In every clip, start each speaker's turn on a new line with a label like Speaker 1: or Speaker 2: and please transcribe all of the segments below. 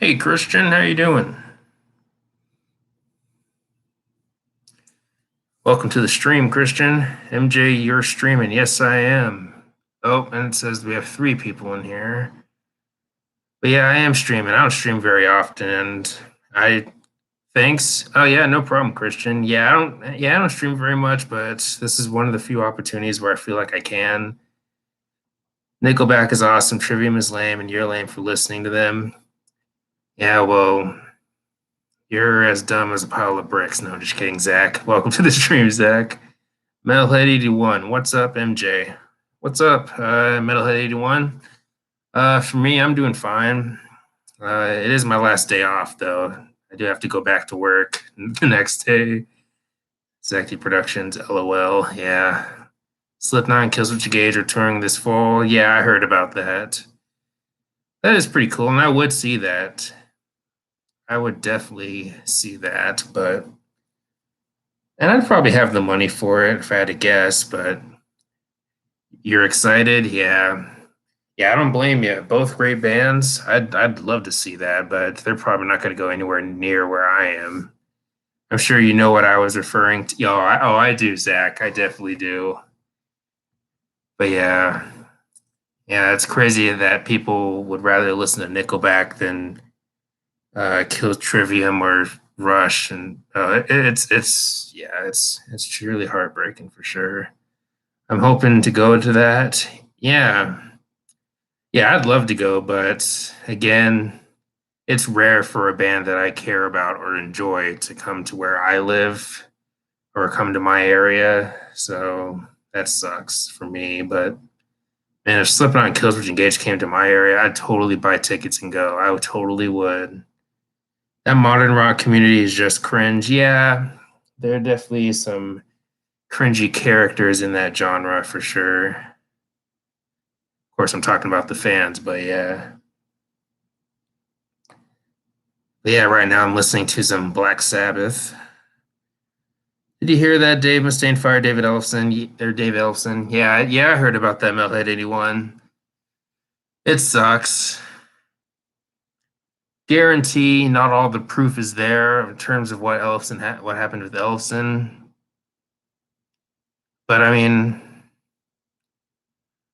Speaker 1: Hey Christian, how you doing? Welcome to the stream, Christian. MJ, you're streaming. Yes, I am. Oh, and it says we have three people in here. But yeah, I am streaming. I don't stream very often, and I thanks. Oh yeah, no problem, Christian. I don't stream very much, but this is one of the few opportunities where I feel like I can. Nickelback is awesome, Trivium is lame, and you're lame for listening to them. Yeah, well, you're as dumb as a pile of bricks. No, just kidding, Zach. Welcome to the stream, Zach. Metalhead81, what's up, MJ? What's up, Metalhead81? For me, I'm doing fine. It is my last day off, though. I do have to go back to work the next day. Zacty Productions, LOL. Yeah. Slipknot and Killswitch Engage are touring this fall. Yeah, I heard about that. That is pretty cool, and I would see that. I would definitely see that, but and I'd probably have the money for it if I had to guess, but you're excited? Yeah. Yeah, I don't blame you. Both great bands. I'd love to see that, but they're probably not going to go anywhere near where I am. I'm sure you know what I was referring to. I do, Zach. I definitely do. But yeah, it's crazy that people would rather listen to Nickelback than Kill Trivium or Rush, and it's truly heartbreaking for sure. I'm hoping to go to that. Yeah, yeah, I'd love to go, but again, it's rare for a band that I care about or enjoy to come to where I live or come to my area. So that sucks for me. But man, if Slipknot and Killswitch Engage came to my area, I'd totally buy tickets and go. I would totally would. That modern rock community is just cringe. Yeah, there are definitely some cringy characters in that genre for sure. Of course, I'm talking about the fans, but yeah. But yeah, right now I'm listening to some Black Sabbath. Did you hear that Dave Mustaine fired David Ellefson? Or Dave Ellefson? Yeah, I heard about that Metalhead 81. It sucks. Guarantee not all the proof is there in terms of what happened with Ellefson. But I mean,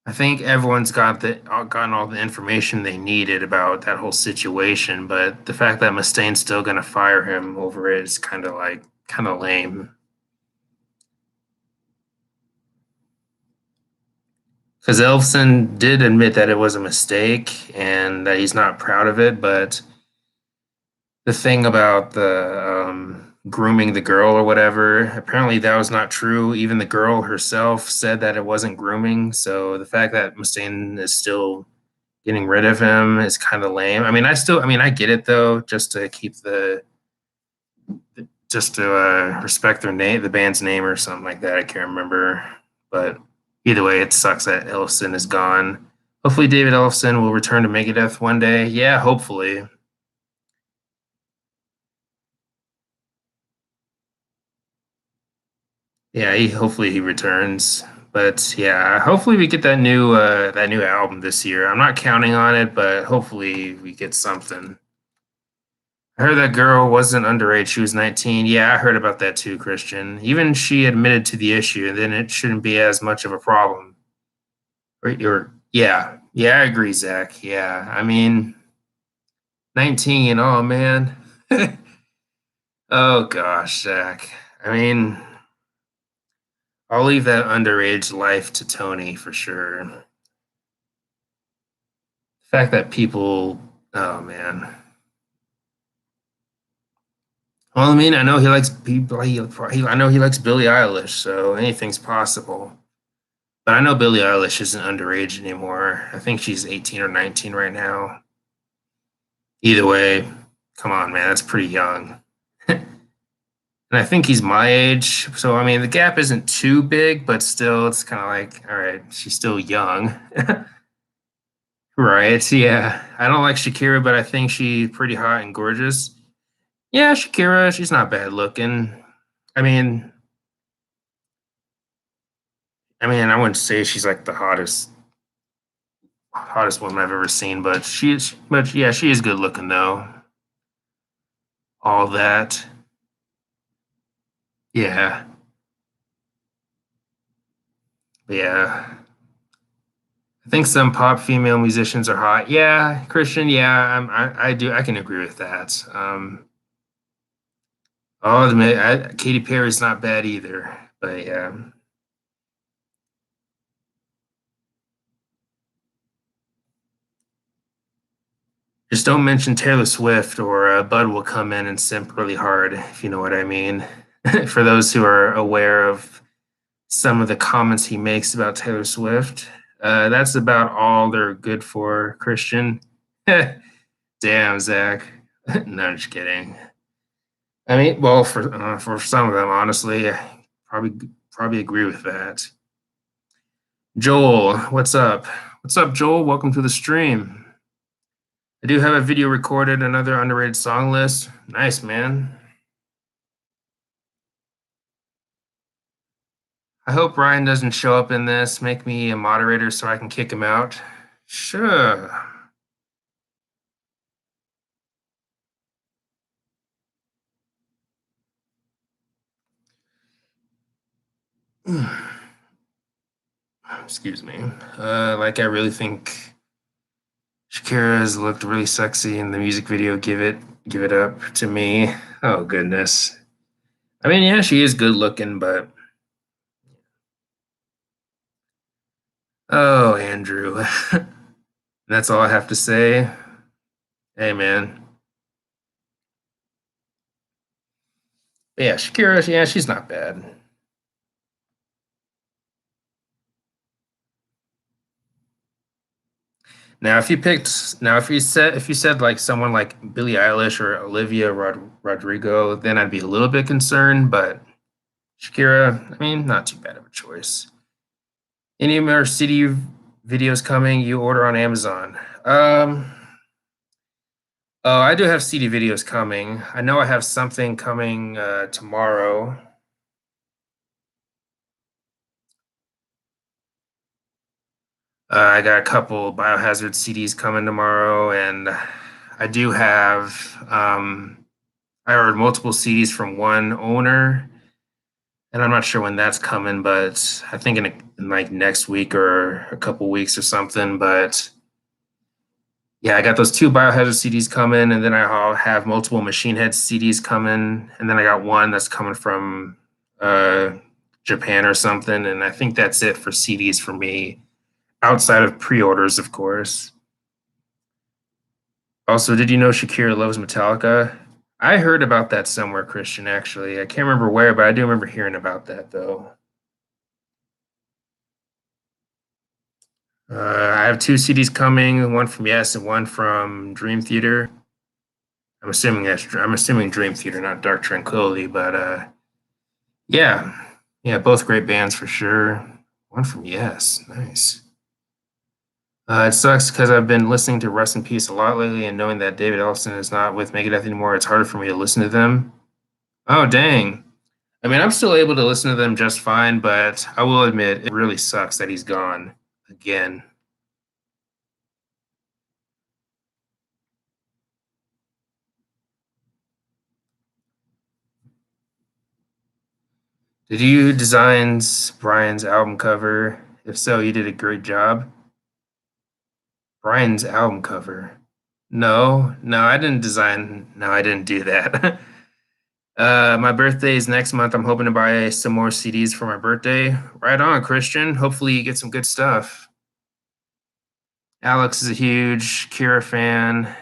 Speaker 1: I think everyone's gotten all the information they needed about that whole situation. But the fact that Mustaine's still going to fire him over it is kind of lame. Because Elfson did admit that it was a mistake and that he's not proud of it, but the thing about the grooming the girl or whatever, apparently that was not true. Even the girl herself said that it wasn't grooming. So the fact that Mustaine is still getting rid of him is kind of lame. I mean, I get it though, just to respect their name, the band's name or something like that. I can't remember, but either way, it sucks that Ellefson is gone. Hopefully, David Ellefson will return to Megadeth one day. Yeah, hopefully. Yeah, hopefully he returns. But yeah, hopefully we get that new album this year. I'm not counting on it, but hopefully we get something. I heard that girl wasn't underage; she was 19. Yeah, I heard about that too, Christian. Even she admitted to the issue, and then it shouldn't be as much of a problem. Yeah, I agree, Zach. Yeah, I mean, 19. Oh man. Oh gosh, Zach. I mean, I'll leave that underage life to Tony for sure. The fact that people, oh man. Well, I mean, I know he likes people. I know he likes Billie Eilish, so anything's possible. But I know Billie Eilish isn't underage anymore. I think she's 18 or 19 right now. Either way, come on, man, that's pretty young. And I think he's my age. So, I mean, the gap isn't too big, but still, it's kind of like, all right, she's still young. Right. Yeah. I don't like Shakira, but I think she's pretty hot and gorgeous. Yeah, Shakira, she's not bad looking. I mean, I wouldn't say she's like the hottest hottest woman I've ever seen, but yeah, she is good looking though. All that. Yeah. But yeah. I think some pop female musicians are hot. Yeah, Christian. Yeah, I do. I can agree with that. I'll admit, Katy Perry's not bad either. But yeah, just don't mention Taylor Swift or Bud will come in and simp really hard, if you know what I mean. For those who are aware of some of the comments he makes about Taylor Swift, that's about all they're good for, Christian. Damn, Zach. No, I'm just kidding. I mean, well, for some of them, honestly, I probably agree with that. Joel, what's up? What's up, Joel? Welcome to the stream. I do have a video recorded, another underrated song list. Nice, man. I hope Ryan doesn't show up in this. Make me a moderator so I can kick him out. Sure. Excuse me. Like I really think Shakira has looked really sexy in the music video. Give it up to me. Oh goodness. I mean, yeah, she is good looking, but oh, Andrew. That's all I have to say. Hey, man. Yeah, Shakira, yeah, she's not bad. Now if you said like someone like Billie Eilish or Rodrigo, then I'd be a little bit concerned. But Shakira, I mean, not too bad of a choice. Any more CD videos coming? You order on Amazon. Oh, I do have CD videos coming. I know I have something coming tomorrow. I got a couple Biohazard CDs coming tomorrow, and I do have. I ordered multiple CDs from one owner, and I'm not sure when that's coming, but I think in like next week or a couple weeks or something. But yeah, I got those two Biohazard CDs coming, and then I'll have multiple Machine Head CDs coming, and then I got one that's coming from uh, Japan or something, and I think that's it for CDs for me, outside of pre-orders, of course. Also, did you know Shakira loves Metallica? I heard about that somewhere, Christian, actually. I can't remember where, but I do remember hearing about that, though. I have two CDs coming, one from Yes and one from Dream Theater. I'm assuming Dream Theater, not Dark Tranquillity, but yeah. Yeah, both great bands for sure. One from Yes. Nice. It sucks because I've been listening to Rest in Peace a lot lately, and knowing that David Ellison is not with Megadeth anymore, it's harder for me to listen to them. Oh, dang. I mean, I'm still able to listen to them just fine, but I will admit it really sucks that he's gone again. Did you design Brian's album cover? If so, you did a great job. Brian's album cover. No, no, I didn't design. No, I didn't do that. My birthday is next month. I'm hoping to buy some more CDs for my birthday. Right on, Christian. Hopefully, you get some good stuff. Alex is a huge Kira fan.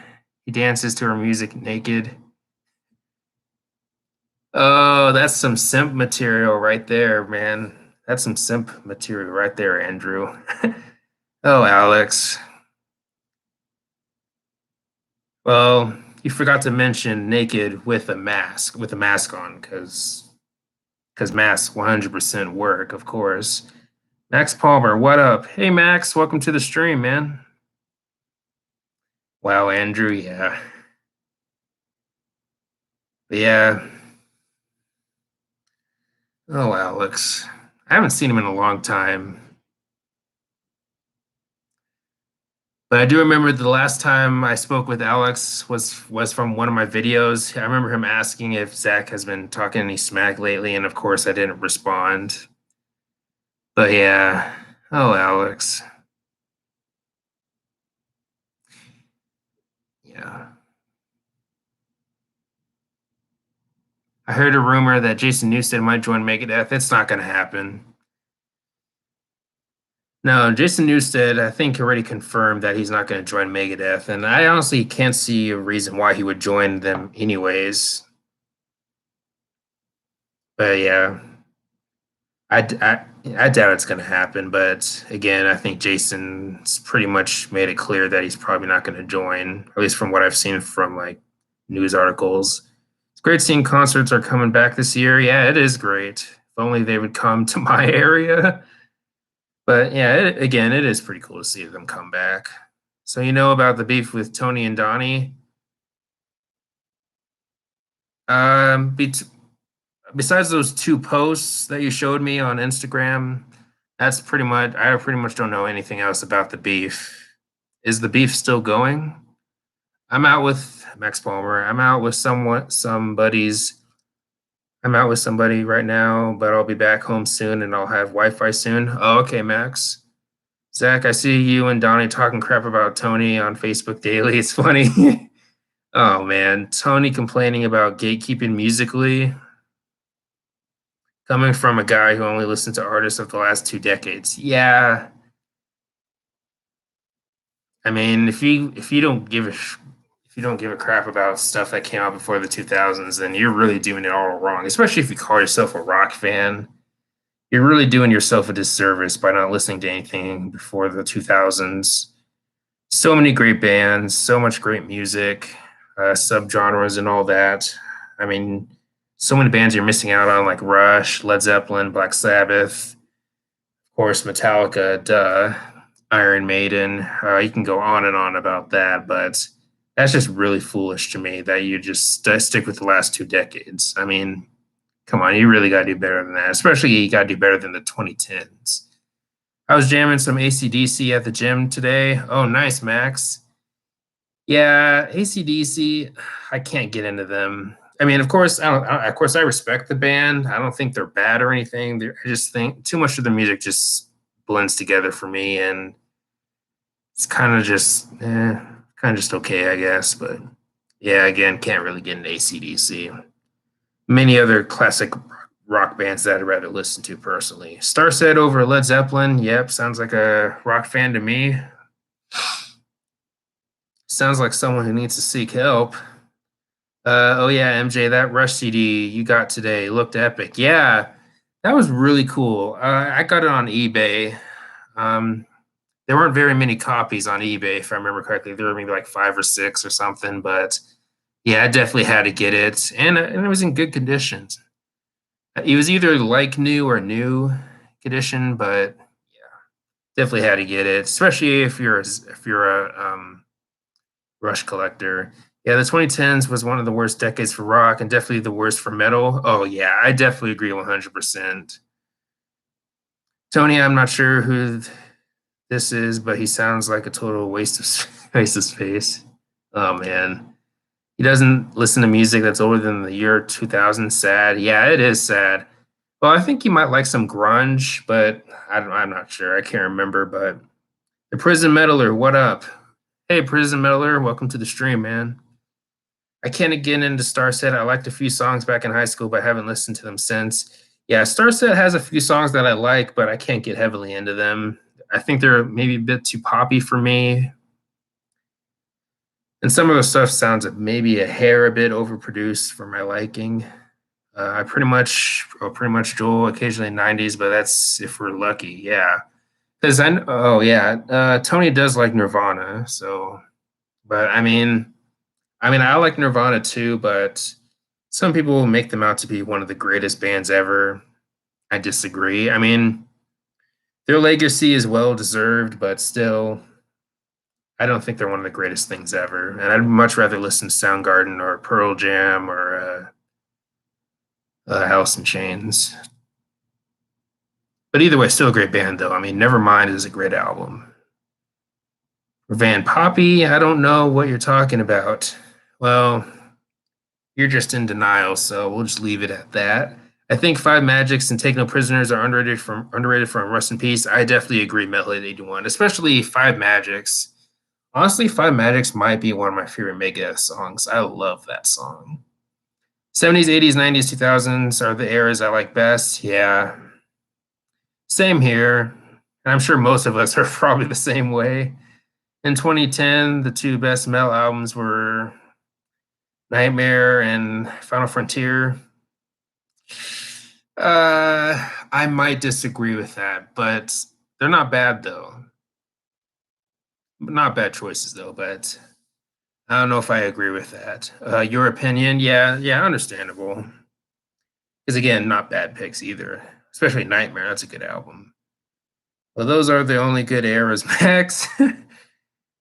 Speaker 1: He dances to her music naked. Oh, that's some simp material right there, man. That's some simp material right there, Andrew. Oh, Alex. Well, you forgot to mention naked with a mask on, because masks 100% work, of course. Max Palmer, what up? Hey, Max, welcome to the stream, man. Wow, Andrew, yeah. But yeah. Oh, Alex. I haven't seen him in a long time. But I do remember the last time I spoke with Alex was from one of my videos. I remember him asking if Zach has been talking any smack lately, and of course I didn't respond. But yeah, oh Alex, yeah. I heard a rumor that Jason Newsted might join Megadeth. It's not going to happen. No, Jason Newsted, I think, already confirmed that he's not going to join Megadeth, and I honestly can't see a reason why he would join them anyways. But yeah, I, I, I doubt it's going to happen. But again, I think Jason's pretty much made it clear that he's probably not going to join, at least from what I've seen from like news articles. It's great seeing concerts are coming back this year. Yeah, it is great. If only they would come to my area. But yeah, again, it is pretty cool to see them come back. So you know about the beef with Tony and Donnie. Um, besides those two posts that you showed me on Instagram, that's pretty much. I pretty much don't know anything else about the beef. Is the beef still going? I'm out with Max Palmer. Some buddies. I'm out with somebody right now, but I'll be back home soon and I'll have Wi-Fi soon. Oh, okay, Max. Zach, I see you and Donnie talking crap about Tony on Facebook daily. It's funny. Oh man, Tony complaining about gatekeeping musically, coming from a guy who only listened to artists of the last 2 decades. Yeah, I mean, if you don't give a crap about stuff that came out before the 2000s, then you're really doing it all wrong. Especially if you call yourself a rock fan, you're really doing yourself a disservice by not listening to anything before the 2000s. So many great bands, so much great music, subgenres, and all that. I mean, so many bands you're missing out on, like Rush, Led Zeppelin, Black Sabbath, of course, Metallica, duh, Iron Maiden. You can go on and on about that, but that's just really foolish to me that you just stick with the last 2 decades. I mean, come on, you really got to do better than that, especially you got to do better than the 2010s. I was jamming some ACDC at the gym today. Oh, nice, Max. Yeah, AC/DC, I can't get into them. I mean, of course, of course, I respect the band. I don't think they're bad or anything. I just think too much of the music just blends together for me, and it's kind of just okay, I guess. But yeah, again, can't really get into AC/DC. Many other classic rock bands that I'd rather listen to personally. Starset over Led Zeppelin. Yep, sounds like a rock fan to me. Sounds like someone who needs to seek help. Oh yeah, MJ, that Rush CD you got today looked epic. Yeah, that was really cool. I got it on eBay. Um, there weren't very many copies on eBay, if I remember correctly. There were maybe like 5 or 6 or something. But yeah, I definitely had to get it, and it was in good conditions. It was either like new or new condition, but yeah, definitely had to get it, especially if you're a Rush collector. Yeah, the 2010s was one of the worst decades for rock and definitely the worst for metal. Oh yeah, I definitely agree 100%. Tony, I'm not sure who this is, but he sounds like a total waste of waste of space. Oh man, he doesn't listen to music that's older than the year 2000. Sad. Yeah, it is sad. Well, I think you might like some grunge, but I'm not sure. I can't remember. But the Prison Metaler, what up? Hey, Prison Metaler, welcome to the stream, man. I can't get into Starset. I liked a few songs back in high school, but haven't listened to them since. Yeah, Starset has a few songs that I like, but I can't get heavily into them. I think they're maybe a bit too poppy for me. And some of the stuff sounds maybe a hair a bit overproduced for my liking. I pretty much Joel, occasionally 90s, but that's if we're lucky. Yeah. Because oh yeah, Tony does like Nirvana. So, but I like Nirvana too, but some people make them out to be one of the greatest bands ever. I disagree. I mean, their legacy is well deserved, but still, I don't think they're one of the greatest things ever. And I'd much rather listen to Soundgarden or Pearl Jam or Alice in Chains. But either way, still a great band, though. I mean, Nevermind is a great album. Van Poppy, I don't know what you're talking about. Well, you're just in denial, so we'll just leave it at that. I think Five Magics and Take No Prisoners are underrated from Rust in Peace. I definitely agree, Metal 81, especially Five Magics. Honestly, Five Magics might be one of my favorite Megadeth songs. I love that song. 70s, 80s, 90s, 2000s are the eras I like best. Yeah, same here. And I'm sure most of us are probably the same way. In 2010, the two best metal albums were Nightmare and Final Frontier. I might disagree with that, but they're not bad though. Not bad choices though, but I don't know if I agree with that. Your opinion? Yeah, understandable. Because again, not bad picks either. Especially Nightmare. That's a good album. Well, those are the only good eras, Max.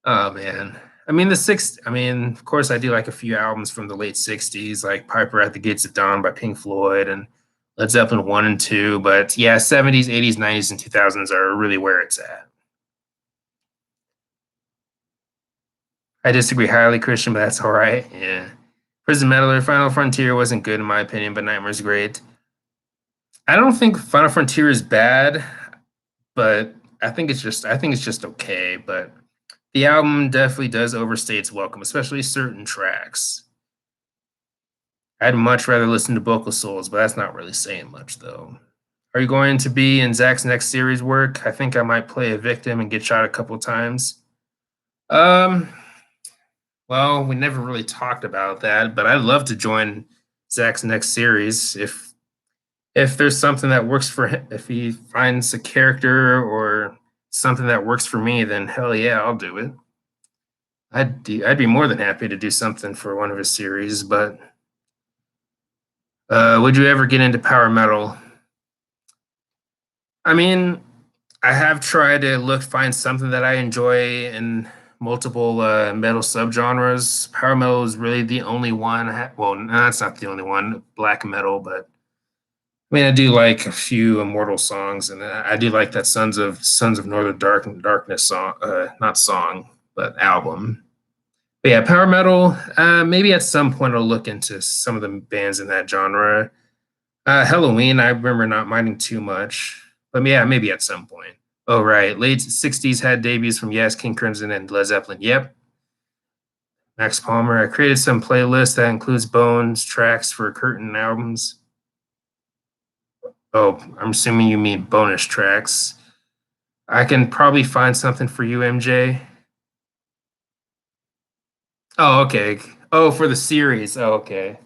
Speaker 1: Oh man. I mean the six. I mean, of course, I do like a few albums from the late '60s, like "Piper at the Gates of Dawn" by Pink Floyd and Led Zeppelin 1 and 2. But yeah, '70s, '80s, '90s, and 2000s are really where it's at. I disagree highly, Christian, but that's all right. Yeah. Prison Meddler, Final Frontier wasn't good in my opinion, but Nightmare's great. I don't think Final Frontier is bad, but I think it's just okay. But the album definitely does overstay its welcome, especially certain tracks. I'd much rather listen to Vocal Souls, but that's not really saying much though. Are you going to be in Zach's next series work? I think I might play a victim and get shot a couple times. Um, well, we never really talked about that, but I'd love to join Zach's next series if there's something that works for him, if he finds a character or something that works for me, then hell yeah, I'll do it. I'd be more than happy to do something for one of his series, but would you ever get into power metal? I mean, I have tried to find something that I enjoy in multiple metal subgenres. Power metal is really the only one. Well, no, that's not the only one. Black metal, but I mean, I do like a few Immortal songs, and I do like that Sons of Northern Darkness song, not song, but album. But yeah, power metal. Maybe at some point I'll look into some of the bands in that genre. Halloween, I remember not minding too much, but yeah, maybe at some point. Oh right, late '60s had debuts from Yes, King Crimson, and Led Zeppelin. Yep, Max Palmer. I created some playlist that includes Bones tracks for curtain albums. Oh, I'm assuming you mean bonus tracks. I can probably find something for you, MJ. Oh, okay. Oh, for the series. Oh, okay.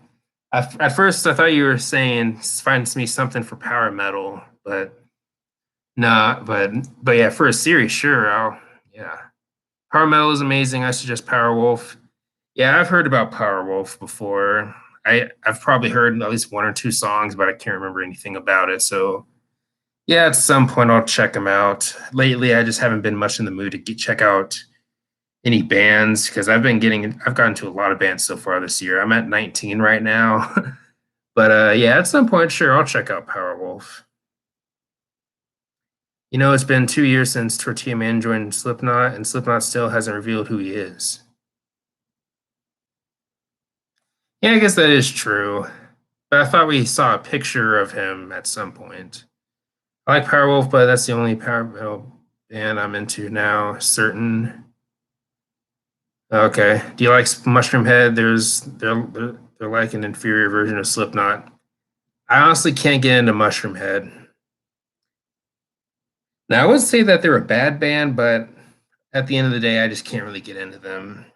Speaker 1: At first, I thought you were saying find me something for power metal, but nah. But yeah, for a series, sure. Yeah. Power metal is amazing. I suggest Power Wolf. Yeah, I've heard about Power Wolf before. I've probably heard at least one or two songs, but I can't remember anything about it. So yeah, at some point I'll check them out. Lately, I just haven't been much in the mood to check out any bands because I've gotten to a lot of bands so far this year. I'm at 19 right now. But yeah, at some point, sure, I'll check out Powerwolf. It's been 2 years since Tortilla Man joined Slipknot, and Slipknot still hasn't revealed who he is. Yeah, I guess that is true. But I thought we saw a picture of him at some point. I like Powerwolf, but that's the only power metal band I'm into now. Certain. Okay. Do you like Mushroom Head? They're like an inferior version of Slipknot. I honestly can't get into Mushroom Head. Now I would say that they're a bad band, but at the end of the day, I just can't really get into them.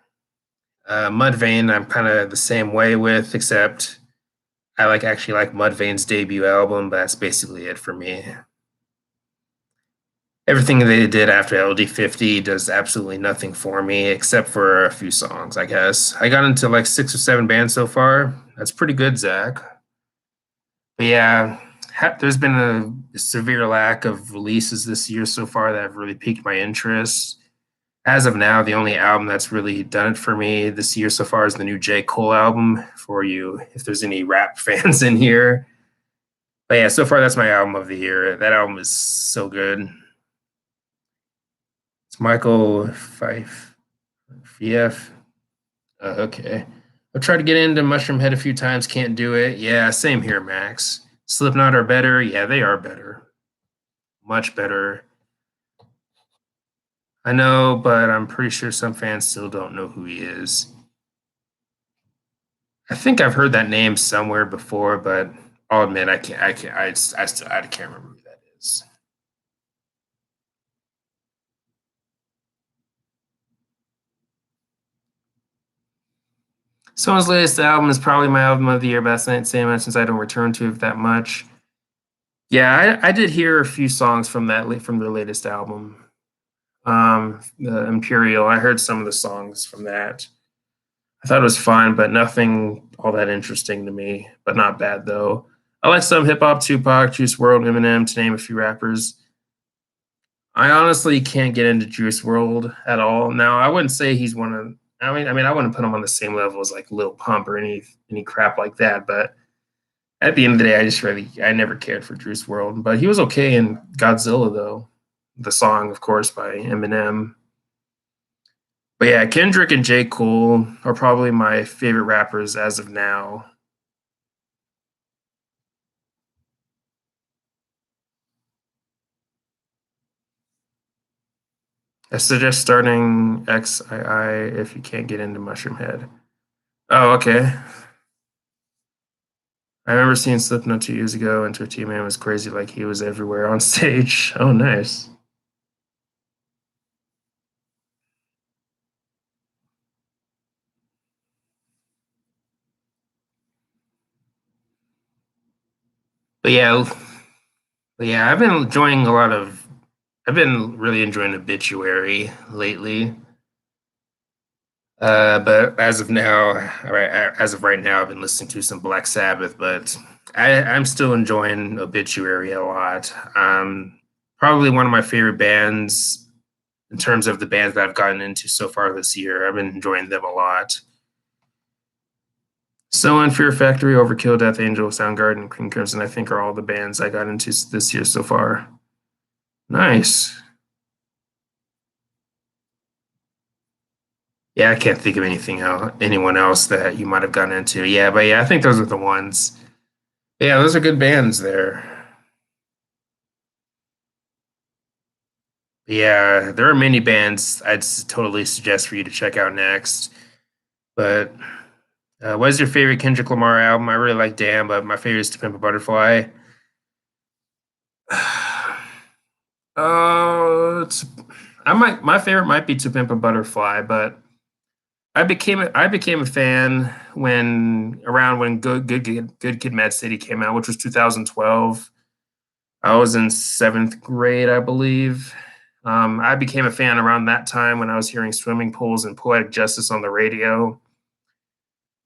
Speaker 1: Mudvayne, I'm kind of the same way with, except I actually like Mudvayne's debut album, but that's basically it for me. Everything they did after LD50 does absolutely nothing for me, except for a few songs, I guess. I got into like 6 or 7 bands so far. That's pretty good, Zach. But yeah, there's been a severe lack of releases this year so far that have really piqued my interest. As of now, the only album that's really done it for me this year so far is the new J. Cole album for you, if there's any rap fans in here. But yeah, so far that's my album of the year. That album is so good. It's Michael Fife. VF. Okay. I've tried to get into Mushroom Head a few times, can't do it. Yeah, same here, Max. Slipknot are better. Yeah, they are better. Much better. I know, but I'm pretty sure some fans still don't know who he is. I think I've heard that name somewhere before, but I'll admit I can't remember who that is. Someone's latest album is probably my album of the year, but that's not saying much since I don't return to it that much. Yeah, I did hear a few songs from from their latest album. The Imperial. I heard some of the songs from that. I thought it was fun, but nothing all that interesting to me. But not bad though. I like some hip hop, Tupac, Juice World, Eminem, to name a few rappers. I honestly can't get into Juice World at all. Now, I wouldn't say he's one of. I wouldn't put him on the same level as like Lil Pump or any crap like that. But at the end of the day, I never cared for Juice World. But he was okay in Godzilla though. The song, of course, by Eminem. But yeah, Kendrick and J. Cole are probably my favorite rappers as of now. I suggest starting XII if you can't get into Mushroom Head. Oh, okay. I remember seeing Slipknot 2 years ago, and Tortilla Man was crazy, like he was everywhere on stage. Oh, nice. But yeah, but yeah, I've been really enjoying Obituary lately. But as of right now, I've been listening to some Black Sabbath, but I'm still enjoying Obituary a lot. Probably one of my favorite bands in terms of the bands that I've gotten into so far this year. I've been enjoying them a lot. So in Fear Factory, Overkill, Death Angel, Soundgarden, and King Crimson, I think are all the bands I got into this year so far. Nice. Yeah, I can't think of anyone else that you might have gotten into. Yeah, but yeah, I think those are the ones. Yeah, those are good bands there. Yeah, there are many bands totally suggest for you to check out next. But what is your favorite Kendrick Lamar album? I really like Damn, but my favorite is To Pimp a Butterfly. It's my favorite might be To Pimp a Butterfly, but I became a fan when Good Kid, Mad City came out, which was 2012. I was in seventh grade, I believe. I became a fan around that time when I was hearing Swimming Pools and Poetic Justice on the radio.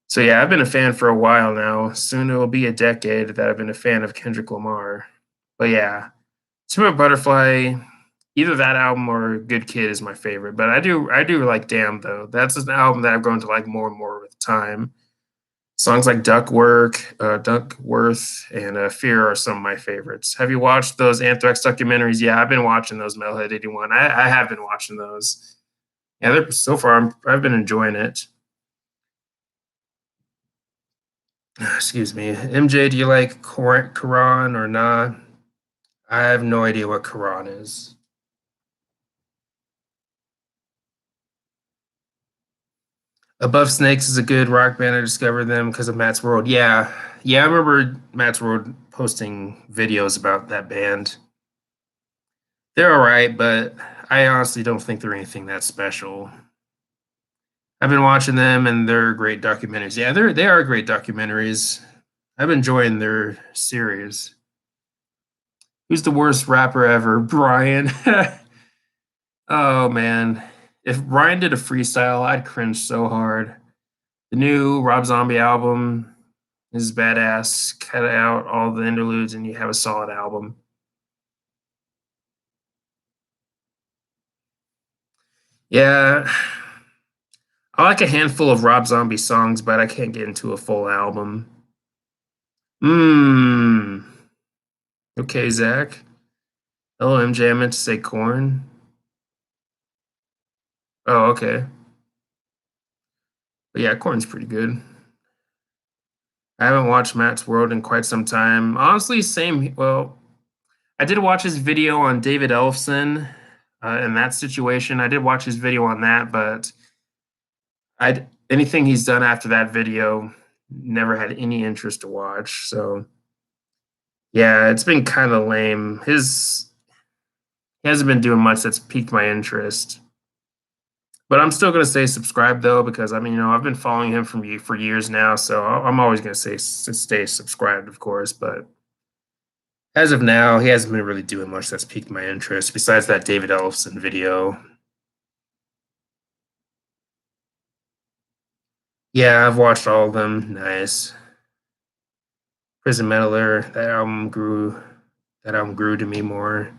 Speaker 1: So yeah, I've been a fan for a while now. Soon it will be a decade that I've been a fan of Kendrick Lamar. But yeah, Super Butterfly, either that album or Good Kid is my favorite. But I do like Damn though. That's an album that I've grown to like more and more with time. Songs like Duckworth, and Fear are some of my favorites. Have you watched those Anthrax documentaries? Yeah, I've been watching those. Metalhead 81. I have been watching those. Yeah, they're so far. I've been enjoying it. Excuse me, MJ. Do you like Quran or not? I have no idea what Quran is. Above Snakes is a good rock band. I discovered them because of Matt's World. Yeah, yeah, I remember Matt's World posting videos about that band. They're all right, but I honestly don't think they're anything that special. I've been watching them, and they're great documentaries. Yeah, they are great documentaries. I've been enjoying their series. Who's the worst rapper ever? Brian. Oh man, if Brian did a freestyle, I'd cringe so hard. The new Rob Zombie album is badass. Cut out all the interludes, and you have a solid album. Yeah, I like a handful of Rob Zombie songs, but I can't get into a full album. Hmm. Okay, Zach. Oh, MJ, I meant to say corn. Oh, okay. But yeah, Corn's pretty good. I haven't watched Matt's World in quite some time. Honestly, same. Well, I did watch his video on David Elfson in that situation. I did watch his video on that, but I anything he's done after that video never had any interest to watch. So yeah, it's been kind of lame. His He hasn't been doing much that's piqued my interest. But I'm still gonna stay subscribed though because I mean, I've been following him for years now, so I'm always gonna stay subscribed, of course. But as of now, he hasn't been really doing much that's piqued my interest besides that David Ellefson video. Yeah, I've watched all of them. Nice. Prison Meddler. That album grew to me more.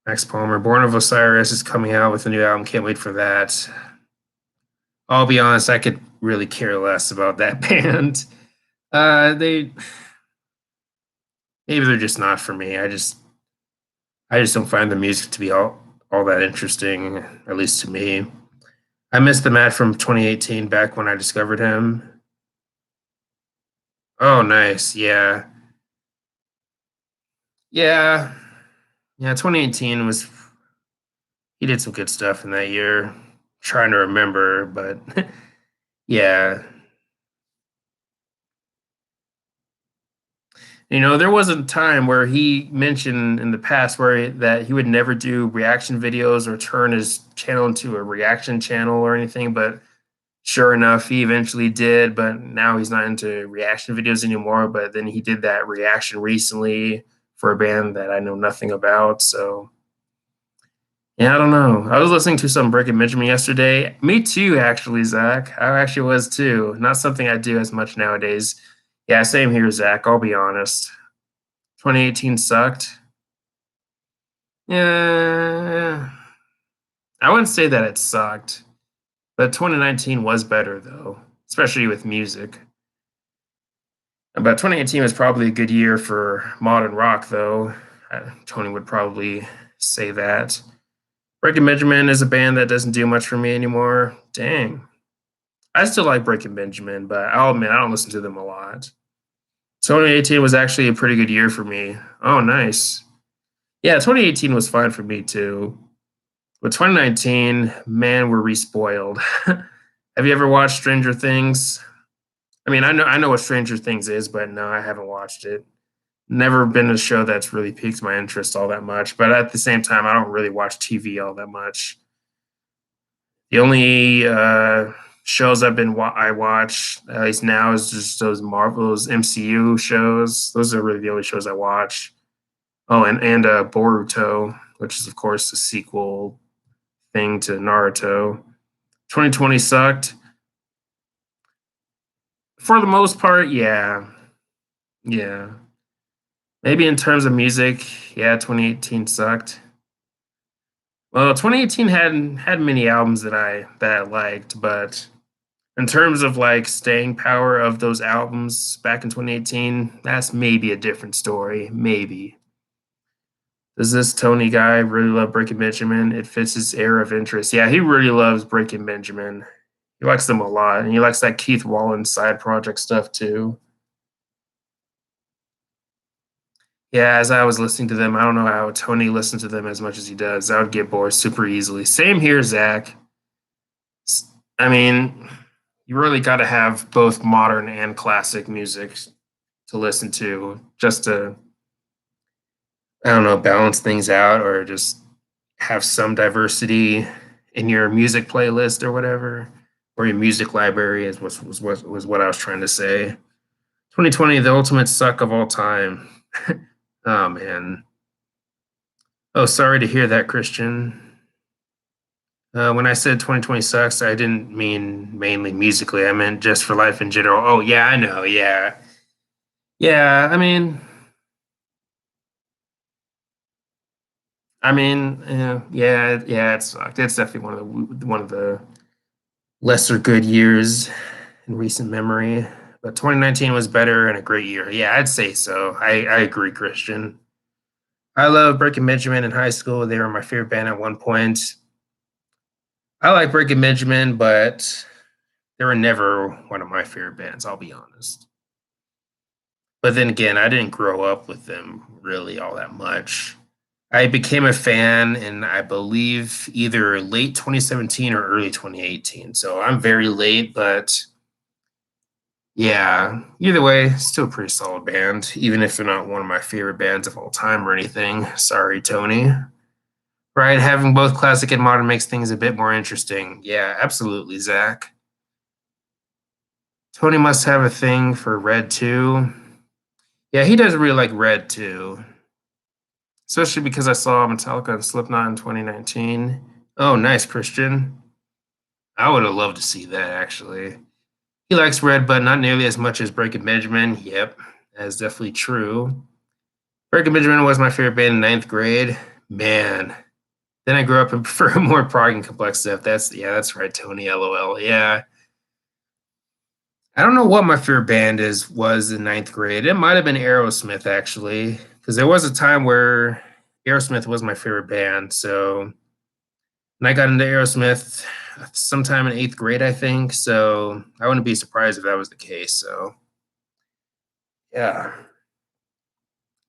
Speaker 1: Max Palmer. Born of Osiris is coming out with a new album. Can't wait for that. I'll be honest, I could really care less about that band. They maybe they're just not for me. I just don't find the music to be all that interesting, at least to me. I missed the Matt from 2018 back when I discovered him. Oh, nice. Yeah. Yeah. Yeah, 2018 was he did some good stuff in that year. Trying to remember, but yeah. There was a time where he mentioned in the past that he would never do reaction videos or turn his channel into a reaction channel or anything, but sure enough, he eventually did, but now he's not into reaction videos anymore. But then he did that reaction recently for a band that I know nothing about. So yeah, I don't know. I was listening to some Breaking Benjamin yesterday. Me too, actually, Zach. I actually was too. Not something I do as much nowadays. Yeah, same here, Zach. I'll be honest. 2018 sucked. Yeah, I wouldn't say that it sucked, but 2019 was better though, especially with music. But 2018 was probably a good year for modern rock, though. Tony would probably say that. Breaking Benjamin is a band that doesn't do much for me anymore. Dang. I still like Breaking Benjamin, but I'll admit I don't listen to them a lot. 2018 was actually a pretty good year for me. Oh, nice. Yeah, 2018 was fine for me too. But 2019, man, we're respoiled. Have you ever watched Stranger Things? I mean, I know what Stranger Things is, but no, I haven't watched it. Never been a show that's really piqued my interest all that much. But at the same time, I don't really watch TV all that much. The only shows I watch at least now is just those Marvel's MCU shows. Those are really the only shows I watch. Oh, and Boruto, which is of course the sequel thing to Naruto. 2020 sucked for the most part. Yeah, yeah. Maybe in terms of music, yeah, 2018 sucked. Well, 2018 had many albums that I liked, but in terms of like staying power of those albums back in 2018, that's maybe a different story. Maybe. Does this Tony guy really love Breaking Benjamin? It fits his area of interest. Yeah, he really loves Breaking Benjamin. He likes them a lot, and he likes that Keith Wallen side project stuff too. Yeah, as I was listening to them, I don't know how Tony listens to them as much as he does. I would get bored super easily. Same here, Zach. I mean, you really got to have both modern and classic music to listen to just to, I don't know, balance things out or just have some diversity in your music playlist or whatever, or your music library is was what I was trying to say. 2020, the ultimate suck of all time. Oh man. Oh, sorry to hear that, Christian. When I said 2020 sucks, I didn't mean mainly musically. I meant just for life in general. Oh yeah, I know. Yeah, yeah. Yeah. It sucked. It's definitely one of the lesser good years in recent memory. But 2019 was better and a great year. Yeah, I'd say so. I agree, Christian. I love Breaking Benjamin in high school. They were my favorite band at one point. I like Breaking Benjamin, but They were never one of my favorite bands, I'll be honest. But then again, I didn't grow up with them really all that much. I became a fan in, I believe, either late 2017 or early 2018. So I'm very late, but yeah, either way, still a pretty solid band, even if they're not one of my favorite bands of all time or anything. Sorry, Tony. Right, having both classic and modern makes things a bit more interesting. Yeah, absolutely, Zach. Tony must have a thing for Red too. Yeah, he does really like Red too, especially because I saw Metallica and Slipknot in 2019. Oh, nice, Christian. I would have loved to see that actually. He likes Red, but not nearly as much as Breaking Benjamin. Yep, that's definitely true. Breaking Benjamin was my favorite band in ninth grade. Man, then I grew up and prefer more prog and complex stuff. That's right, Tony. LOL. Yeah, I don't know what my favorite band is was in ninth grade. It might have been Aerosmith actually, because there was a time where Aerosmith was my favorite band. So, and I got into Aerosmith sometime in eighth grade, I think. So I wouldn't be surprised if that was the case. So yeah,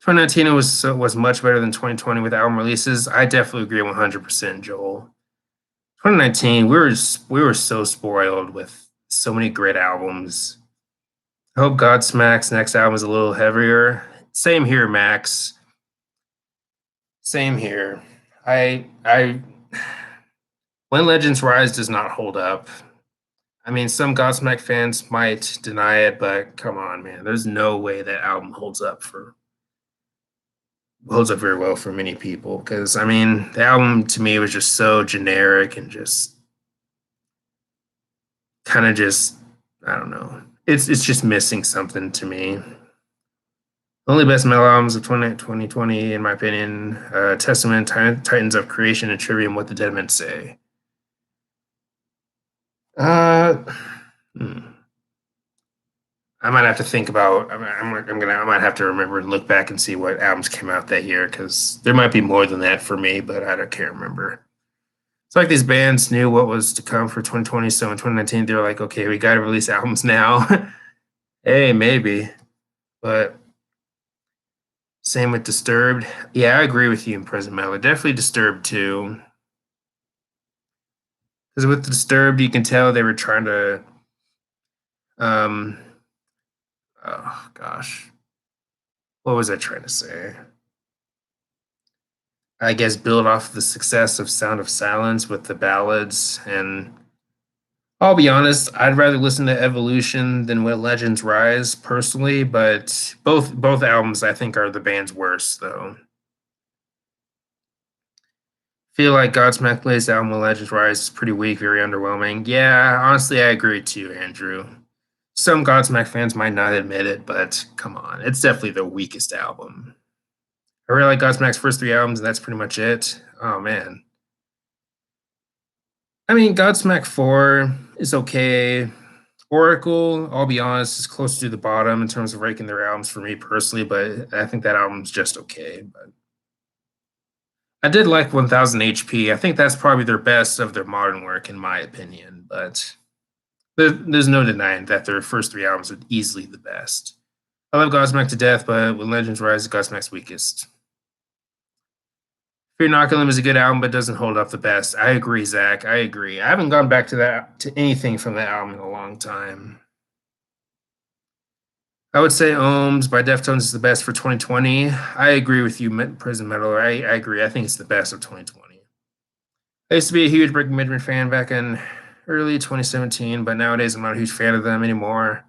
Speaker 1: 2019 was much better than 2020 with album releases. I definitely agree 100%, Joel. 2019, we were so spoiled with so many great albums. I hope Godsmack's next album is a little heavier. Same here, Max. Same here. I When Legends Rise does not hold up. I mean, some Godsmack fans might deny it, but come on, man. There's no way that album holds up very well for many people. Because I mean, the album to me was just so generic and just kind of just I don't know. It's just missing something to me. Only best metal albums of 2020, in my opinion, Testament, Titans of Creation, and Trivium, What the Dead Men Say. Uh, hmm. I might have to think about. I might have to remember and look back and see what albums came out that year because there might be more than that for me, but can't remember. It's like these bands knew what was to come for 2020, so in 2019 they were like, okay, we got to release albums now. Hey, maybe, but same with Disturbed. Yeah, I agree with you in Present Metal. Definitely Disturbed too. Because with Disturbed, you can tell they were trying to, um, oh gosh, what was I trying to say? I guess build off the success of Sound of Silence with the ballads. And I'll be honest, I'd rather listen to Evolution than When Legends Rise personally. But both albums I think are the band's worst though. Feel like Godsmack Play's album When Legends Rise is pretty weak, very underwhelming. Yeah, honestly, I agree too, Andrew. Some Godsmack fans might not admit it, but come on, it's definitely the weakest album. I really like Godsmack's first three albums, and that's pretty much it. Oh man. I mean, Godsmack 4 is okay. Oracle, I'll be honest, is close to the bottom in terms of ranking their albums for me personally, but I think that album's just okay. But I did like 1000 HP. I think that's probably their best of their modern work, in my opinion. But there's no denying that their first three albums are easily the best. I love Godsmack to death, but when Legends Rise is Godsmack's weakest. Fear Inoculum is a good album, but doesn't hold up the best. I agree, Zach. I agree. I haven't gone back to anything from that album in a long time. I would say Ohms by Deftones is the best for 2020. I agree with you, Prison Metal. I agree. I think it's the best of 2020. I used to be a huge Breaking Benjamin fan back in early 2017, but nowadays I'm not a huge fan of them anymore.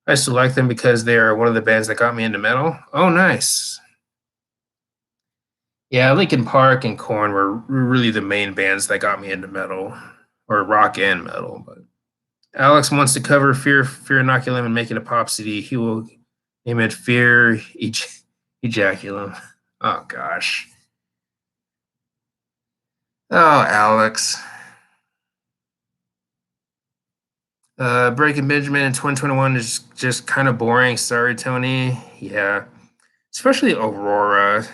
Speaker 1: I still like them because they are one of the bands that got me into metal. Oh, nice. Yeah, Linkin Park and Korn were really the main bands that got me into metal, or rock and metal. But Alex wants to cover Fear Inoculum and make it a pop CD. He will name it Ejaculum. Oh gosh. Oh, Alex. Breaking Benjamin in 2021 is just kind of boring. Sorry, Tony. Yeah, especially Aurora.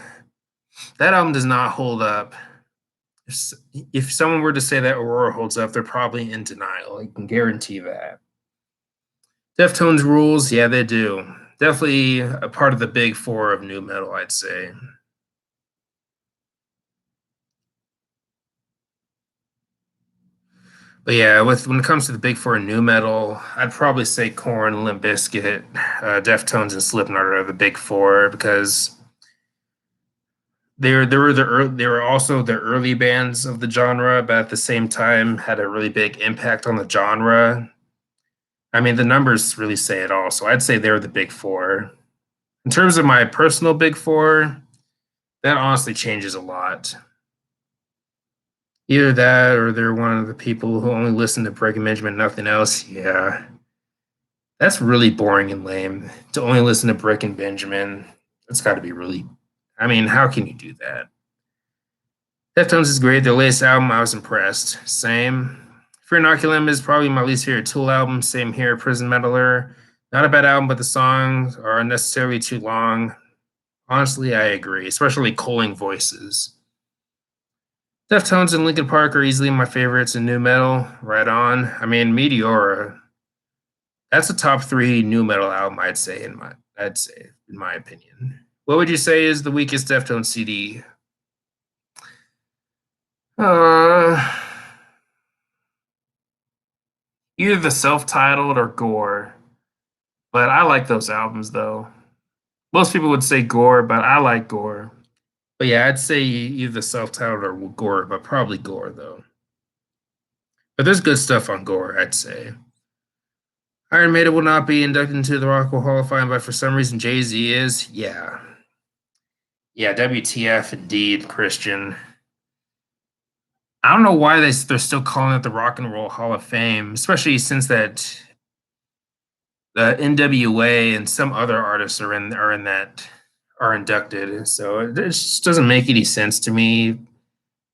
Speaker 1: That album does not hold up. If if someone were to say that Aurora holds up, they're probably in denial. I can guarantee that. Deftones rules, yeah, they do. Definitely a part of the big four of new metal, I'd say. But yeah, with when it comes to the big four in new metal, I'd probably say Korn, Limp Bizkit, Deftones, and Slipknot are the big four because they were also the early bands of the genre, but at the same time had a really big impact on the genre. I mean, the numbers really say it all. So I'd say they're the big four. In terms of my personal big four, that honestly changes a lot. Either that or they're one of the people who only listen to Breaking Benjamin, nothing else. Yeah, that's really boring and lame to only listen to Breaking Benjamin. That's got to be really. I mean, how can you do that? Deftones is great. Their latest album, I was impressed. Same. Fear Inoculum is probably my least favorite Tool album. Same here. Prison Metaler. Not a bad album, but the songs are unnecessarily too long. Honestly, I agree, especially Coling voices. Deftones and Linkin Park are easily my favorites in new metal. Right on. I mean, Meteora. That's a top three new metal album. I'd say in my opinion. What would you say is the weakest Deftones CD? Uh, Either the self-titled or Gore. But I like those albums though. Most people would say Gore, but I like Gore. But yeah, I'd say either the self-titled or Gore, but probably Gore though. But there's good stuff on Gore, I'd say. Iron Maiden will not be inducted into the Rock and Roll Hall of Fame, but for some reason Jay Z is. Yeah, yeah. WTF indeed, Christian. I don't know why they're still calling it the Rock and Roll Hall of Fame, especially since that the NWA and some other artists are inducted. So it just doesn't make any sense to me.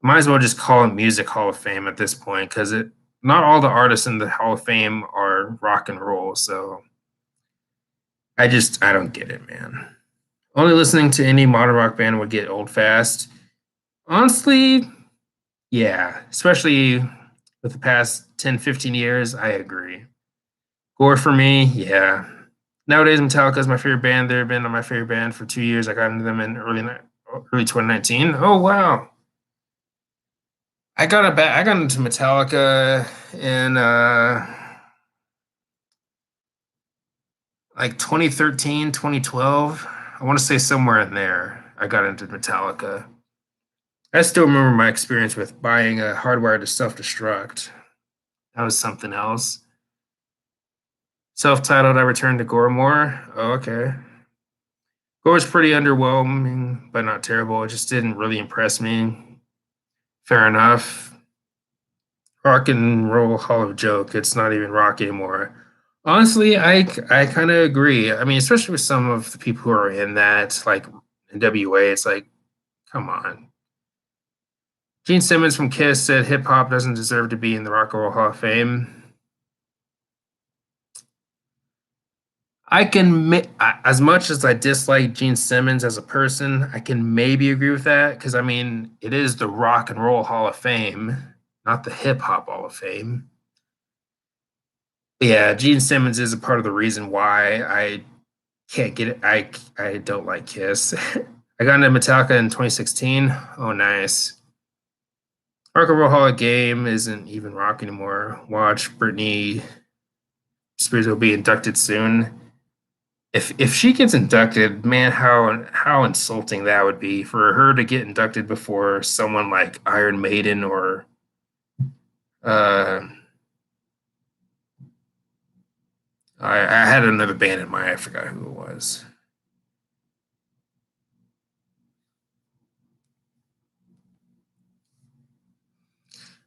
Speaker 1: Might as well just call it Music Hall of Fame at this point because it not all the artists in the Hall of Fame are rock and roll. So I don't get it, man. Only listening to any modern rock band would get old fast. Honestly, yeah, especially with the past 10, 15 years, I agree. Gore for me, yeah. Nowadays, Metallica is my favorite band. They've been my favorite band for 2 years. I got into them in early 2019. Oh wow, I got into Metallica in like 2013, 2012. I want to say somewhere in there. I got into Metallica. I still remember my experience with buying a hardware to self destruct. That was something else. Self titled, I returned to Goremore. Oh, okay. Gore was pretty underwhelming, but not terrible. It just didn't really impress me. Fair enough. Rock and Roll Hall of Joke. It's not even rock anymore. Honestly, I kind of agree. I mean, especially with some of the people who are in that, like NWA, it's like, come on. Gene Simmons from Kiss said hip hop doesn't deserve to be in the Rock and Roll Hall of Fame. As much as I dislike Gene Simmons as a person, I can maybe agree with that because I mean, it is the Rock and Roll Hall of Fame, not the Hip Hop Hall of Fame. But yeah, Gene Simmons is a part of the reason why I can't get it. I don't like Kiss. I got into Metallica in 2016. Oh, nice. Rock and Roll Hall of Game isn't even rock anymore. Watch Britney Spears will be inducted soon. If she gets inducted, man, how insulting that would be for her to get inducted before someone like Iron Maiden or uh I had another band in mind, I forgot who it was.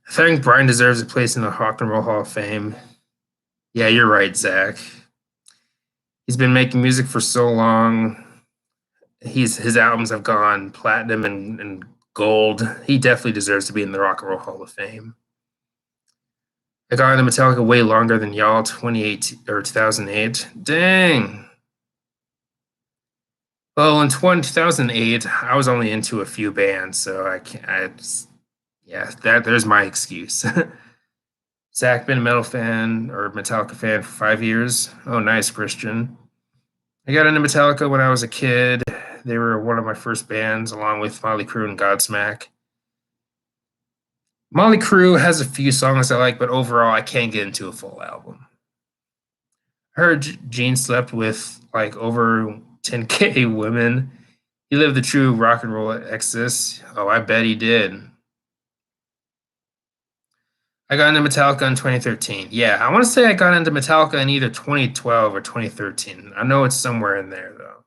Speaker 1: I think Brian deserves a place in the Rock and Roll Hall of Fame. Yeah, you're right, Zach. He's been making music for so long. His albums have gone platinum and gold. He definitely deserves to be in the Rock and Roll Hall of Fame. I got into Metallica way longer than y'all, 2018 or 2008. Dang. Well, in 2008, I was only into a few bands, so I can't. Yeah, there's my excuse. Zach, been a metal fan or Metallica fan for 5 years. Oh, nice, Christian. I got into Metallica when I was a kid. They were one of my first bands, along with Motley Crue and Godsmack. Motley Crue has a few songs I like, but overall, I can't get into a full album. I heard Gene slept with like over 10K women. He lived the true rock and roll exodus. Oh, I bet he did. I got into Metallica in 2013. Yeah, I want to say I got into Metallica in either 2012 or 2013. I know it's somewhere in there though.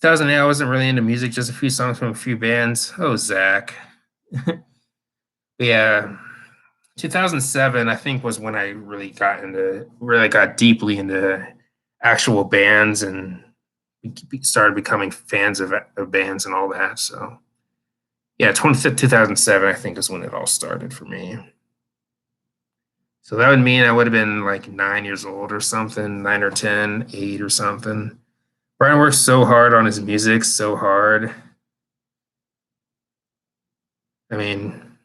Speaker 1: 2008, I wasn't really into music, just a few songs from a few bands. Oh, Zach. Yeah, 2007, I think, was when I really got deeply into actual bands and started becoming fans of bands and all that. So, yeah, 2007, I think, is when it all started for me. So that would mean I would have been like 9 years old or something, 9 or 10, 8 or something. Brian works so hard on his music, so hard. I mean,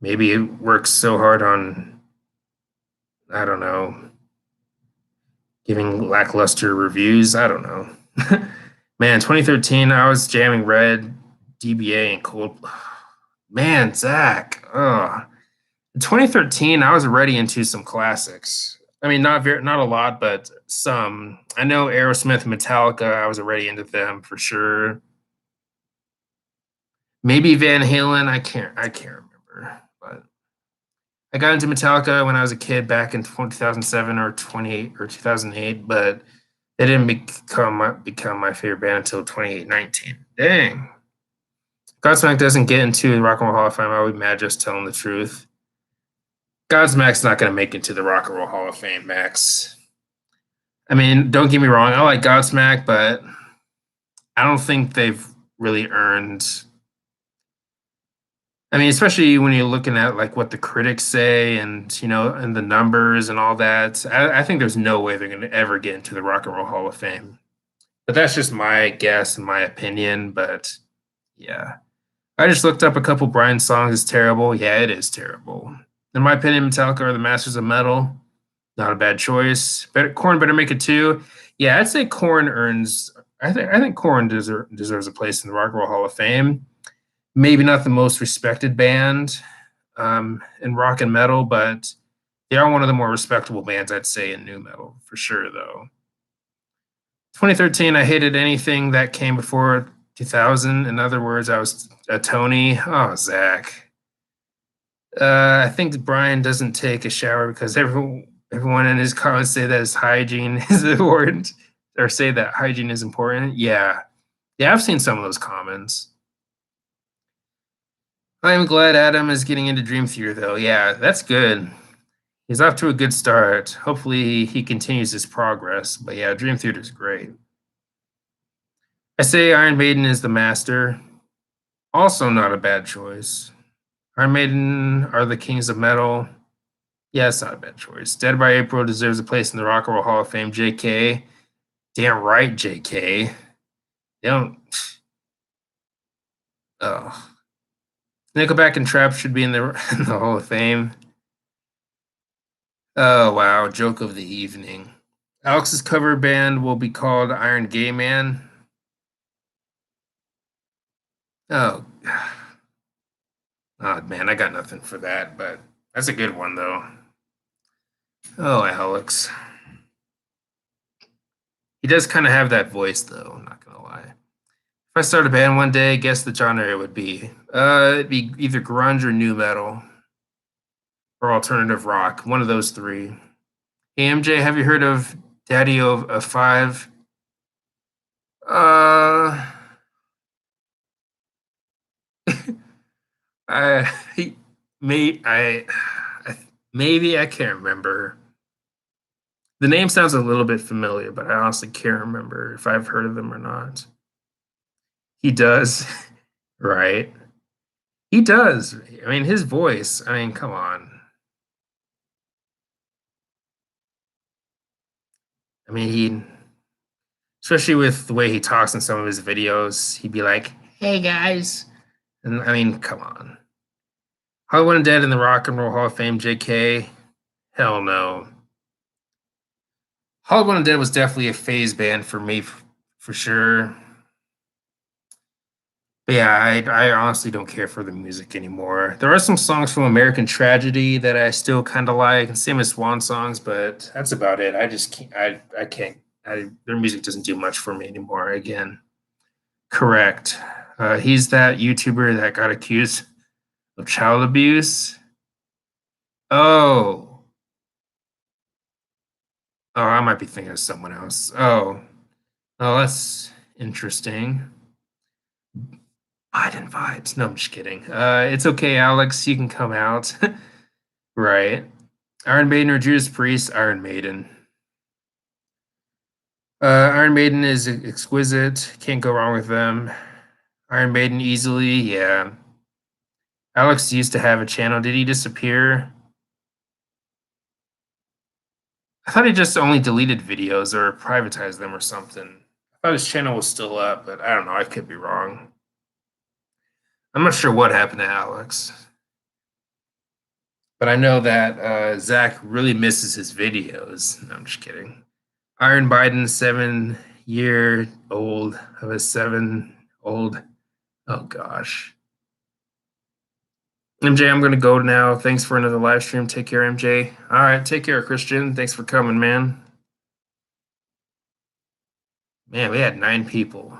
Speaker 1: maybe it works so hard on, I don't know, giving lackluster reviews. I don't know. Man, 2013, I was jamming Red, DBA, and Cold. Man, Zach. Oh. In 2013, I was already into some classics. I mean, not a lot, but some. I know Aerosmith, Metallica. I was already into them for sure. Maybe Van Halen. I can't remember. But I got into Metallica when I was a kid back in 2007 or 28 or 2008, but they didn't become my favorite band until 2019. Dang. Godsmack doesn't get into the Rock and Roll Hall of Fame. I would be mad just telling the truth. Godsmack's not going to make it to the Rock and Roll Hall of Fame, Max. I mean, don't get me wrong. I like Godsmack, but I don't think they've really earned. I mean, especially when you're looking at like what the critics say and the numbers and all that. I think there's no way they're going to ever get into the Rock and Roll Hall of Fame. But that's just my guess and my opinion. But yeah, I just looked up a couple Brian songs. It's terrible. Yeah, it is terrible. In my opinion, Metallica are the masters of metal. Not a bad choice. Corn better make it too. Yeah, I'd say Corn earns. I think Corn deserves a place in the Rock and Roll Hall of Fame. Maybe not the most respected band in rock and metal, but they are one of the more respectable bands, I'd say, in new metal for sure. Though 2013, I hated anything that came before 2000. In other words, I was a Tony. Oh, Zach. I think Brian doesn't take a shower because everyone in his comments say that his hygiene is important or say that hygiene is important. Yeah. Yeah, I've seen some of those comments. I am glad Adam is getting into Dream Theater though. Yeah, that's good. He's off to a good start. Hopefully he continues his progress. But yeah, Dream Theater is great. I say Iron Maiden is the master. Also not a bad choice. Iron Maiden are the kings of metal. Yeah, it's not a bad choice. Dead by April deserves a place in the Rock and Roll Hall of Fame. JK. Damn right, JK. They don't. Oh. Nickelback and Trap should be in the Hall of Fame. Oh, wow. Joke of the evening. Alex's cover band will be called Iron Gay Man. Oh. Oh, man. I got nothing for that, but that's a good one, though. Oh, Alex. He does kind of have that voice, though. I'm not going to lie. If I start a band one day, guess the genre it would be. It'd be either grunge or new metal or alternative rock. One of those three. Hey, MJ, have you heard of Daddy of Five? Uh, I he, may I maybe I can't remember. The name sounds a little bit familiar, but I honestly can't remember if I've heard of them or not. He does, right? He does. I mean, his voice. I mean, come on. I mean, he, especially with the way he talks in some of his videos, he'd be like, "Hey guys," and I mean, come on. Hollywood and Dead in the Rock and Roll Hall of Fame, JK. Hell no. Hollywood and Dead was definitely a phase band for me, for sure. But yeah, I honestly don't care for the music anymore. There are some songs from American Tragedy that I still kind of like, and same as Swan songs, but that's about it. I just can't. I can't. Their music doesn't do much for me anymore. Again, correct. He's that YouTuber that got accused of child abuse. Oh, oh, I might be thinking of someone else. Oh, that's interesting. Biden vibes. No, I'm just kidding. It's okay, Alex. You can come out. Right. Iron Maiden or Judas Priest? Iron Maiden. Iron Maiden is exquisite. Can't go wrong with them. Iron Maiden easily. Yeah. Alex used to have a channel. Did he disappear? I thought he just only deleted videos or privatized them or something. I thought his channel was still up, but I don't know. I could be wrong. I'm not sure what happened to Alex, but I know that Zach really misses his videos. No, I'm just kidding. Iron Biden, 7 year old of a 7 old. Oh gosh. MJ, I'm gonna go now. Thanks for another live stream. Take care, MJ. All right, take care, Christian. Thanks for coming, man. Man, we had 9 people.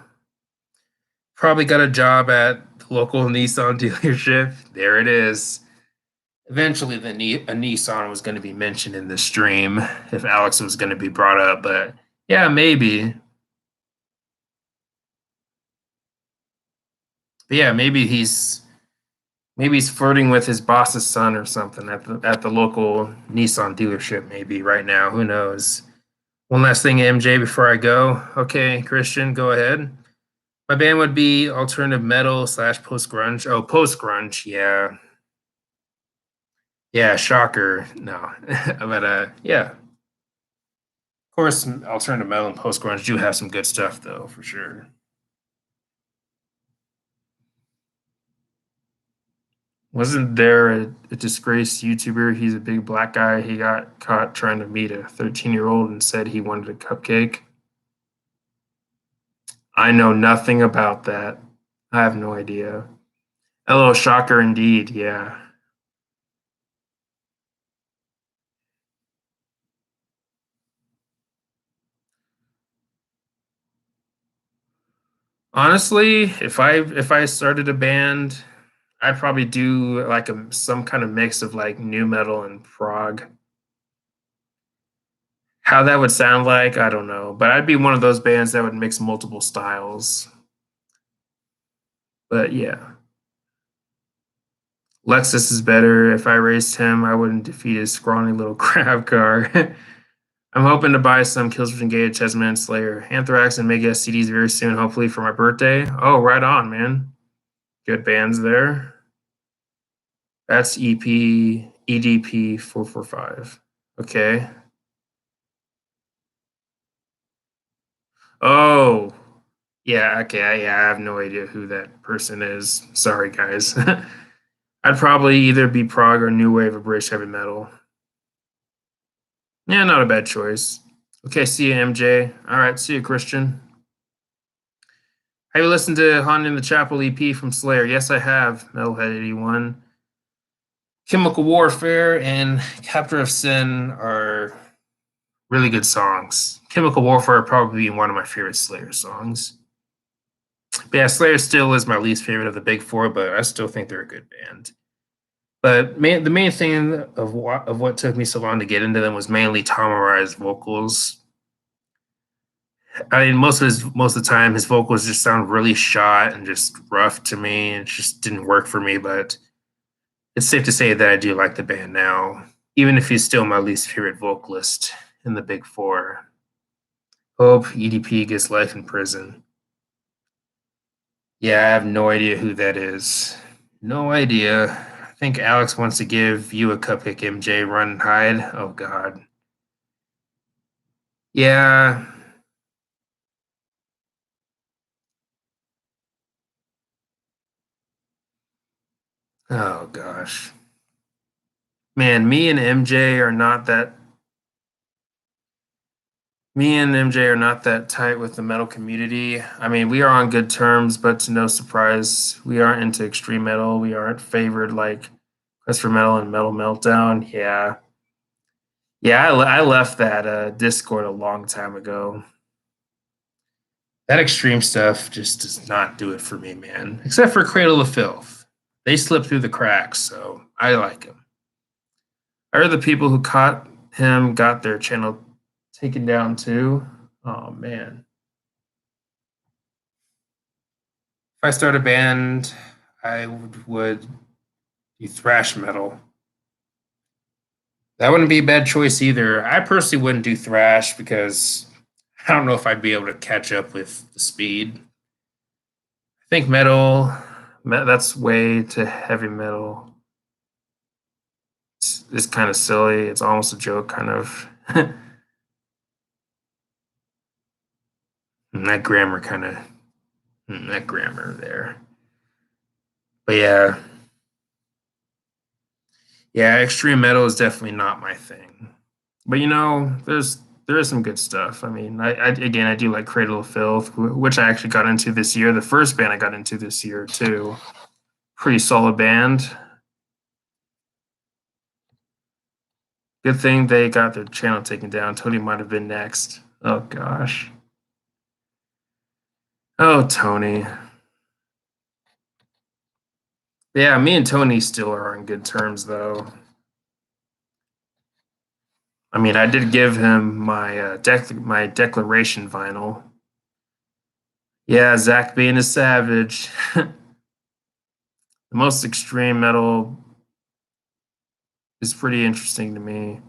Speaker 1: Probably got a job at the local Nissan dealership. There it is. Eventually, a Nissan was going to be mentioned in the stream if Alex was going to be brought up, but yeah, maybe. But yeah, maybe he's flirting with his boss's son or something at the local Nissan dealership. Maybe right now, who knows? One last thing, MJ, before I go. Okay, Christian, go ahead. My band would be alternative metal slash post grunge. Oh, post grunge, yeah, yeah. Shocker, no, but yeah. Of course, alternative metal and post grunge do have some good stuff, though, for sure. Wasn't there a disgraced YouTuber? He's a big black guy. He got caught trying to meet a 13-year-old and said he wanted a cupcake. I know nothing about that. I have no idea. A little shocker indeed. Yeah. Honestly, if I started a band, I'd probably do like some kind of mix of like new metal and prog. How that would sound like, I don't know, but I'd be one of those bands that would mix multiple styles. But yeah, Lexus is better. If I raced him, I wouldn't defeat his scrawny little crab car. I'm hoping to buy some Killswitch Engage, Testament, Slayer, Anthrax, and Mega CDs very soon, hopefully for my birthday. Oh, right on, man. Good bands there. That's EDP 445. Okay. Oh, yeah. Okay. Yeah, I have no idea who that person is. Sorry, guys. I'd probably either be prog or new wave or British heavy metal. Yeah, not a bad choice. Okay, see you, MJ. All right, see you, Christian. Have you listened to Haunting in the Chapel EP from Slayer? Yes, I have. Metalhead 81. Chemical Warfare and Captor of Sin are really good songs. Chemical Warfare probably being one of my favorite Slayer songs. But yeah, Slayer still is my least favorite of the big four, but I still think they're a good band. But the main thing of what took me so long to get into them was mainly Tom Arai's vocals. I mean, most of the time, his vocals just sound really shot and just rough to me. It just didn't work for me. But it's safe to say that I do like the band now, even if he's still my least favorite vocalist in the big four. Hope EDP gets life in prison. Yeah, I have no idea who that is. No idea. I think Alex wants to give you a cupcake, MJ. Run and hide. Oh God. Yeah. Oh gosh. Man, me and MJ are not that tight with the metal community. I mean, we are on good terms, but to no surprise, we aren't into extreme metal. We aren't favored like Quest for Metal and Metal Meltdown. Yeah. Yeah, I left that Discord a long time ago. That extreme stuff just does not do it for me, man. Except for Cradle of Filth. They slip through the cracks, so I like them. I heard the people who caught him got their channel taken down too. Oh man. If I start a band, I would do thrash metal. That wouldn't be a bad choice either. I personally wouldn't do thrash because I don't know if I'd be able to catch up with the speed. I think that's way to heavy metal. It's kind of silly. It's almost a joke, kind of. that grammar kind of, that grammar there. But yeah, yeah, extreme metal is definitely not my thing. But there is some good stuff. I mean, I do like Cradle of Filth, which I actually got into this year. The first band I got into this year too. Pretty solid band. Good thing they got their channel taken down. Tony might have been next. Oh gosh. Oh Tony. Yeah, me and Tony still are on good terms though. I mean, I did give him my declaration vinyl. Yeah, Zach being a savage. The most extreme metal is pretty interesting to me.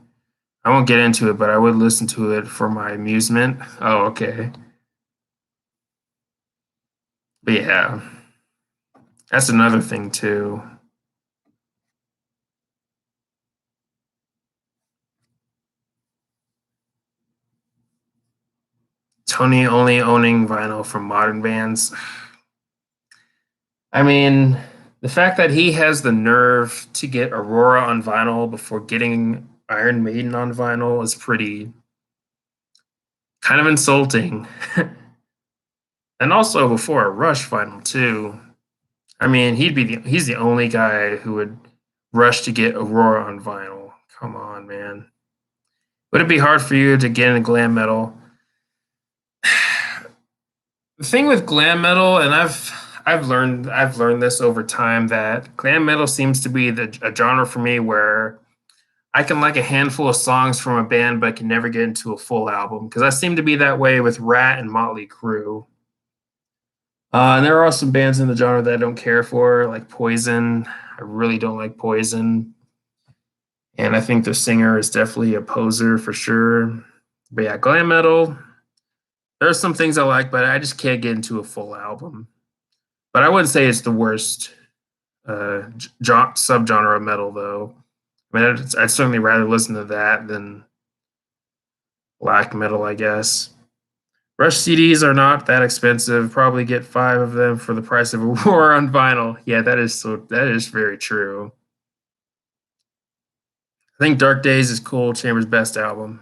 Speaker 1: I won't get into it, but I would listen to it for my amusement. Oh, okay. But yeah, that's another thing too. Tony only owning vinyl from modern bands. I mean, the fact that he has the nerve to get Aurora on vinyl before getting Iron Maiden on vinyl is pretty kind of insulting. And also before a Rush vinyl too. I mean, he's the only guy who would rush to get Aurora on vinyl. Come on, man. Would it be hard for you to get into glam metal? The thing with glam metal, and I've learned this over time that glam metal seems to be a genre for me where I can like a handful of songs from a band, but can never get into a full album because I seem to be that way with Rat and Motley Crue. And there are some bands in the genre that I don't care for, like Poison. I really don't like Poison, and I think the singer is definitely a poser for sure. But yeah, glam metal. There's some things I like, but I just can't get into a full album. But I wouldn't say it's the worst subgenre of metal, though. I mean, I'd certainly rather listen to that than black metal, I guess. Rush CDs are not that expensive. Probably get 5 of them for the price of a war on vinyl. Yeah, that is very true. I think Dark Days is Cold Chamber's best album.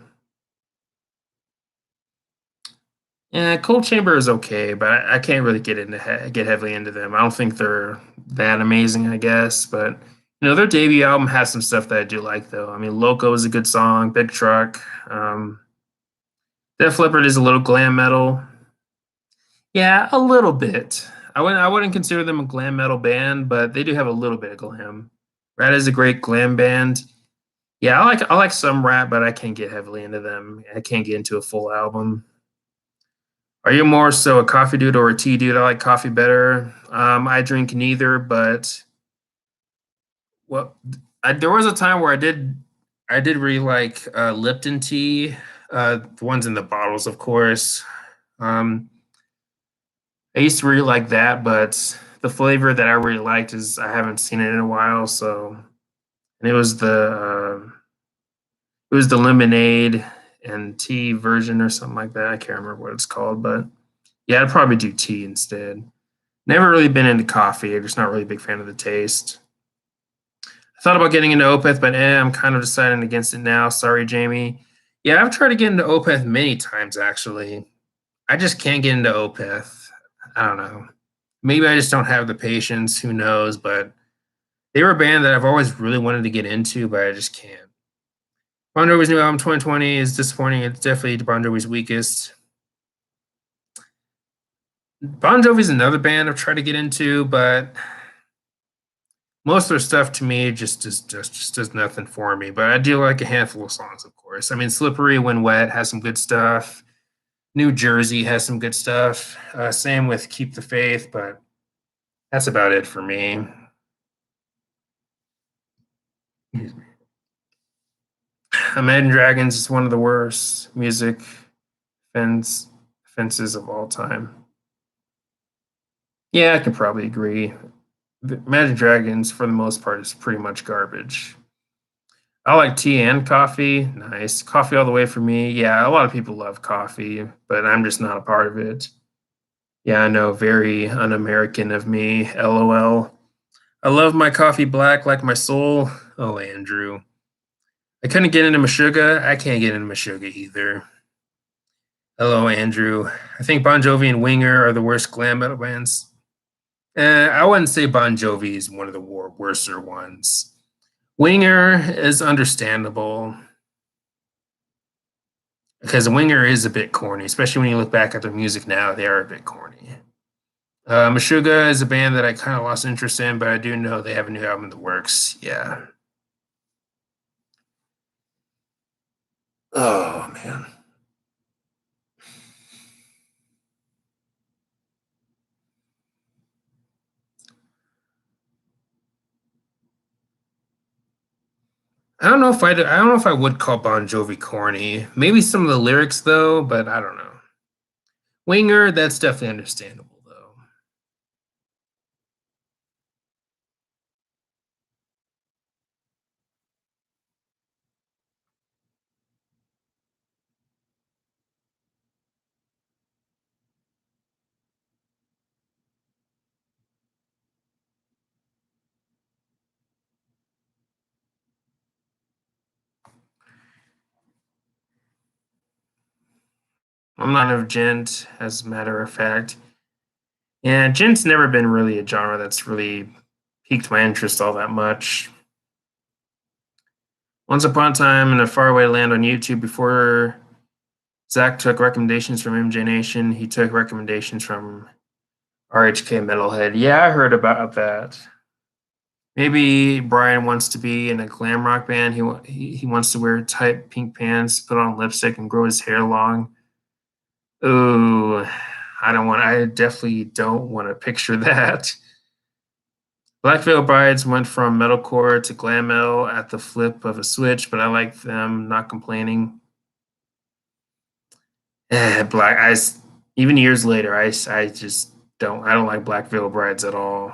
Speaker 1: Yeah, Cold Chamber is okay, but I can't really get heavily into them. I don't think they're that amazing, I guess. But their debut album has some stuff that I do like, though. I mean, Loco is a good song. Big Truck. Def Leppard is a little glam metal. Yeah, a little bit. I wouldn't consider them a glam metal band, but they do have a little bit of glam. Rat is a great glam band. Yeah, I like some Rat, but I can't get heavily into them. I can't get into a full album. Are you more so a coffee dude or a tea dude? I like coffee better. I drink neither, but well, there was a time where I did really like Lipton tea, the ones in the bottles, of course. Um, I used to really like that, but the flavor that I really liked is I haven't seen it in a while. So, and it was the lemonade and tea version or something like that. I can't remember what it's called, but yeah, I'd probably do tea instead. Never really been into coffee. I'm just not really a big fan of the taste. I thought about getting into Opeth, but I'm kind of deciding against it now. Sorry, Jamie. Yeah, I've tried to get into Opeth many times actually. I just can't get into Opeth. I don't know. Maybe I just don't have the patience. Who knows? But they were a band that I've always really wanted to get into, but I just can't. Bon Jovi's new album 2020 is disappointing. It's definitely Bon Jovi's weakest. Bon Jovi's another band I've tried to get into, but most of their stuff to me just does nothing for me. But I do like a handful of songs, of course. I mean, Slippery When Wet has some good stuff. New Jersey has some good stuff. Same with Keep the Faith, but that's about it for me. Imagine Dragons is one of the worst music fence, fences of all time. Yeah, I can probably agree. Imagine Dragons, for the most part, is pretty much garbage. I like tea and coffee. Nice. Coffee all the way for me. Yeah, a lot of people love coffee, but I'm just not a part of it. Yeah, I know, very un American of me. LOL. I love my coffee black like my soul. Oh, Andrew. I couldn't get into Meshuggah. I can't get into Meshuggah either. Hello, Andrew. I think Bon Jovi and Winger are the worst glam metal bands. I wouldn't say Bon Jovi is one of the worser ones. Winger is understandable because Winger is a bit corny, especially when you look back at their music now. They are a bit corny. Meshuggah is a band that I kind of lost interest in, but I do know they have a new album in the works. Yeah. Oh man. I don't know if I would call Bon Jovi corny. Maybe some of the lyrics though, but I don't know. Winger, that's definitely understandable though. I'm not of gent, as a matter of fact. Yeah, gent's never been really a genre that's really piqued my interest all that much. Once upon a time in a faraway land on YouTube, before Zach took recommendations from MJ Nation, he took recommendations from RHK Metalhead. Yeah, I heard about that. Maybe Brian wants to be in a glam rock band. He wants to wear tight pink pants, put on lipstick, and grow his hair long. Ooh, I don't want. I definitely don't want to picture that. Black Veil Brides went from metalcore to glam metal at the flip of a switch, but I like them. Not complaining. Black. Even years later, I just don't. I don't like Black Veil Brides at all.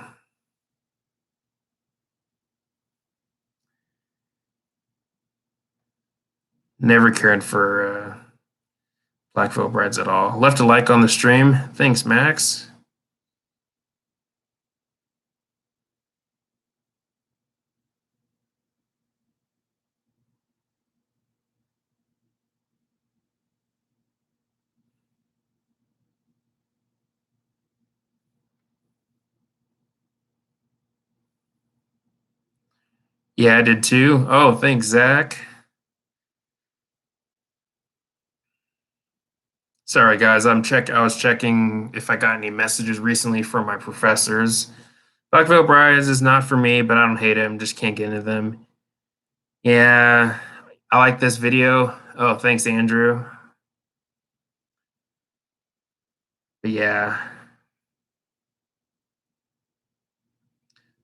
Speaker 1: Never cared for Black Veil Brides at all. Left a like on the stream. Thanks, Max. Yeah, I did too. Oh, thanks, Zach. Sorry, guys. I was checking if I got any messages recently from my professors. Black Veil Brides is not for me, but I don't hate them. Just can't get into them. Yeah, I like this video. Oh, thanks, Andrew. But yeah,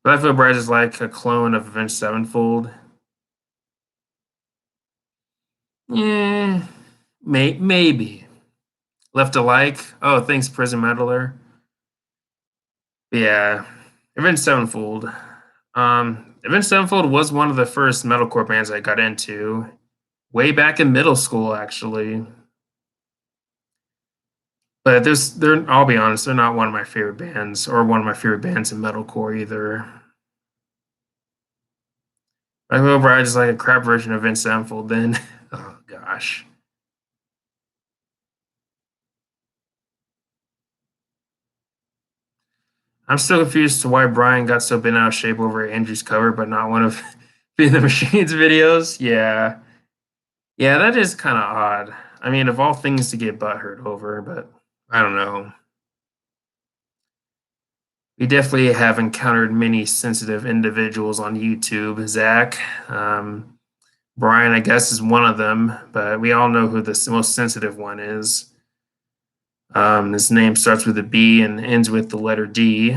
Speaker 1: Black Veil Brides is like a clone of Avenged Sevenfold. Yeah, maybe. Left a like. Oh, thanks, Prison Meddler. Yeah, Avenged Sevenfold. Avenged Sevenfold was one of the first metalcore bands I got into, way back in middle school, actually. But they're. I'll be honest, they're not one of my favorite bands, or one of my favorite bands in metalcore either. Like Will Bride is like a crap version of Vince Sevenfold. Then, oh gosh, I'm still confused to why Brian got so bent out of shape over Andrew's cover, but not one of Being the Machines videos. Yeah, yeah, that is kind of odd. I mean, of all things to get butthurt over, but I don't know. We definitely have encountered many sensitive individuals on YouTube. Zach, Brian, I guess, is one of them, but we all know who the most sensitive one is. His name starts with a B and ends with the letter D.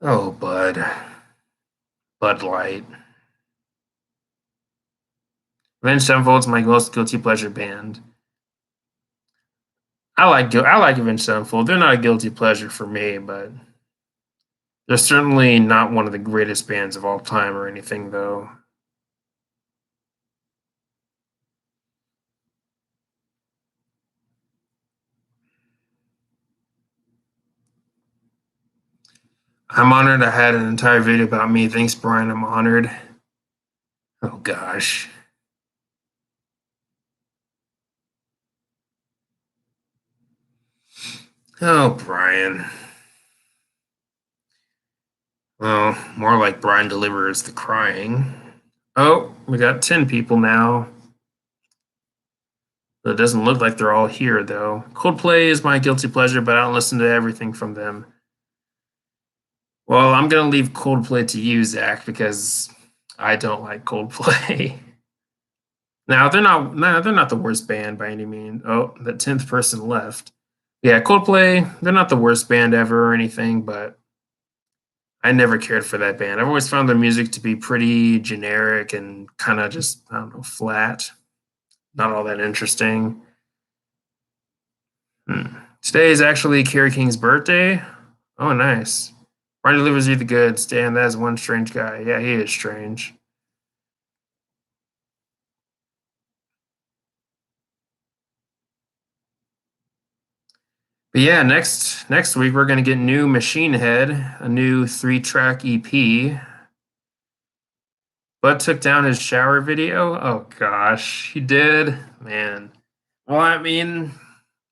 Speaker 1: Oh, Bud Light. Avenged Sevenfold's my most guilty pleasure band. I like Avenged Sevenfold. They're not a guilty pleasure for me, but they're certainly not one of the greatest bands of all time or anything, though. I'm honored. I had an entire video about me. Thanks, Brian. I'm honored. Oh gosh. Oh, Brian. Well, more like Brian delivers the crying. Oh, we got 10 people now. It doesn't look like they're all here, though. Coldplay is my guilty pleasure, but I don't listen to everything from them. Well, I'm going to leave Coldplay to you, Zach, because I don't like Coldplay. Now, they're not the worst band by any means. Oh, the 10th person left. Yeah, Coldplay, they're not the worst band ever or anything, but I never cared for that band. I've always found their music to be pretty generic and kind of just, I don't know, flat. Not all that interesting. Today is actually Kerry King's birthday. Oh, nice. Brian delivers you the goods. Damn, that is one strange guy. Yeah, he is strange. But yeah, next week we're gonna get new Machine Head, a new 3-track EP. Bud took down his shower video. Oh gosh, he did, man. Well, I mean,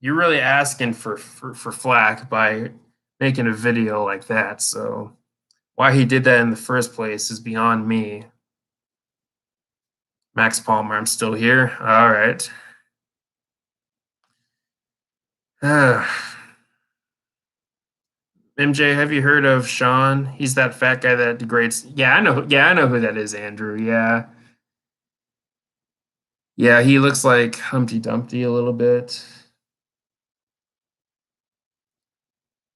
Speaker 1: you're really asking for flack by making a video like that. So why he did that in the first place is beyond me. Max Palmer, I'm still here. All right. MJ, have you heard of Sean? He's that fat guy that degrades. Yeah, I know. Yeah, I know who that is, Andrew. Yeah. Yeah, he looks like Humpty Dumpty a little bit.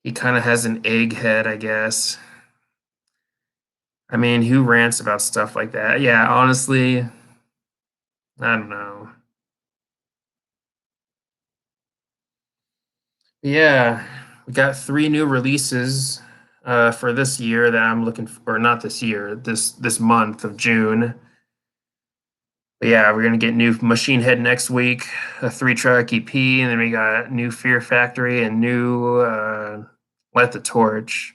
Speaker 1: He kind of has an egg head, I guess. I mean, who rants about stuff like that? Yeah, honestly, I don't know. Yeah, we got 3 new releases for this year that I'm looking for, or not this year, this month of June. But yeah, we're gonna get new Machine Head next week, a 3-track EP, and then we got new Fear Factory and new Light the Torch.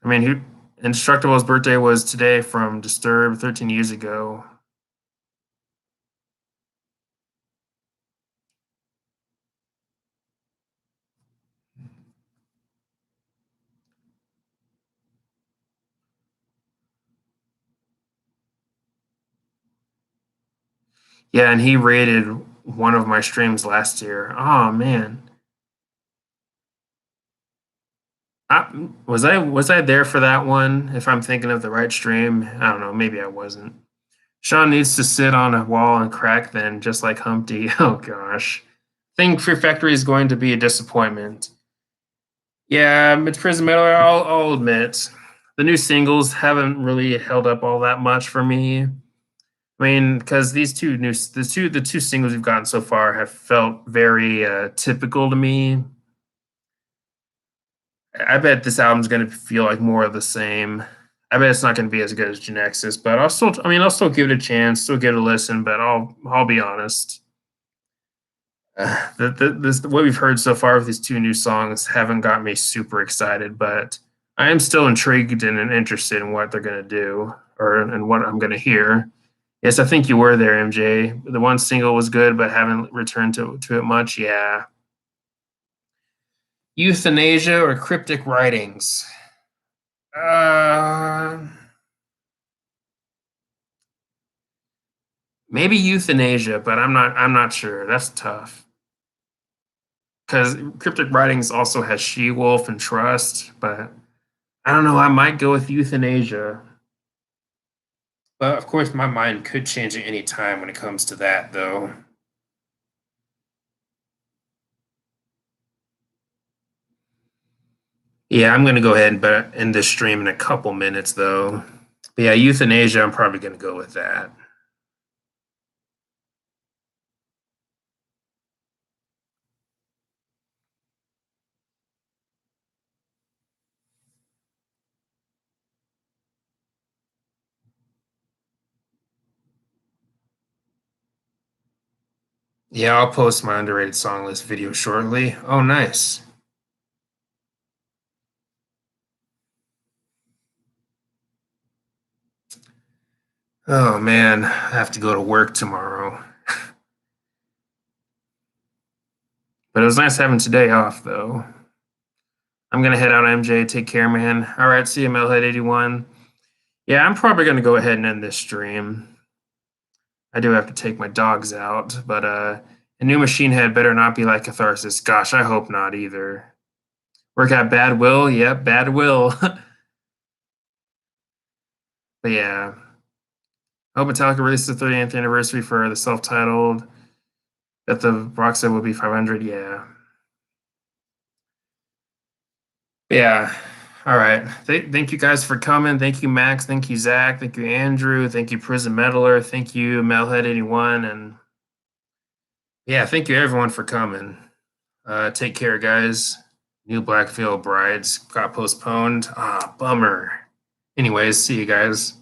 Speaker 1: I mean, who Instructable's birthday was today from Disturbed 13 years ago. Yeah, and he rated one of my streams last year. Oh man. Was I there for that one? If I'm thinking of the right stream, I don't know. Maybe I wasn't. Sean needs to sit on a wall and crack then, just like Humpty. Oh gosh, I think Fear Factory is going to be a disappointment. Yeah, it's Prison Metal. I'll admit, the new singles haven't really held up all that much for me. I mean, because the two singles we've gotten so far have felt very typical to me. I bet this album's going to feel like more of the same. I bet it's not going to be as good as Genexus, but I'll still give it a chance, still give it a listen. But I'll be honest. What we've heard so far with these two new songs haven't got me super excited, but I am still intrigued and interested in what they're gonna do or and what I'm gonna hear. Yes, I think you were there, MJ. The one single was good, but haven't returned to it much. Yeah. Euthanasia or cryptic writings? Uh, Maybe euthanasia, but I'm not sure. That's tough. Because cryptic writings also has she wolf and trust, but I don't know. I might go with euthanasia. But of course, my mind could change at any time when it comes to that, though. Yeah, I'm gonna go ahead and end this stream in a couple minutes, though. But yeah, euthanasia. I'm probably gonna go with that. Yeah, I'll post my underrated song list video shortly. Oh, nice. Oh man, I have to go to work tomorrow. But it was nice having today off, though. I'm gonna head out, MJ. Take care, man. All right, see you, Melhead81. Yeah, I'm probably gonna go ahead and end this stream. I do have to take my dogs out, but a new machine head better not be like Catharsis. Gosh, I hope not either. Work out bad will, yep, bad will. But yeah, I hope Metallica releases the 30th anniversary for the self-titled. That the rock set will be 500. Yeah, yeah. All right. Thank you guys for coming. Thank you, Max. Thank you, Zach. Thank you, Andrew. Thank you, Prison Meddler. Thank you, Melhead81. And yeah, thank you everyone for coming. Take care, guys. New Black Veil Brides got postponed. Ah, bummer. Anyways, see you guys.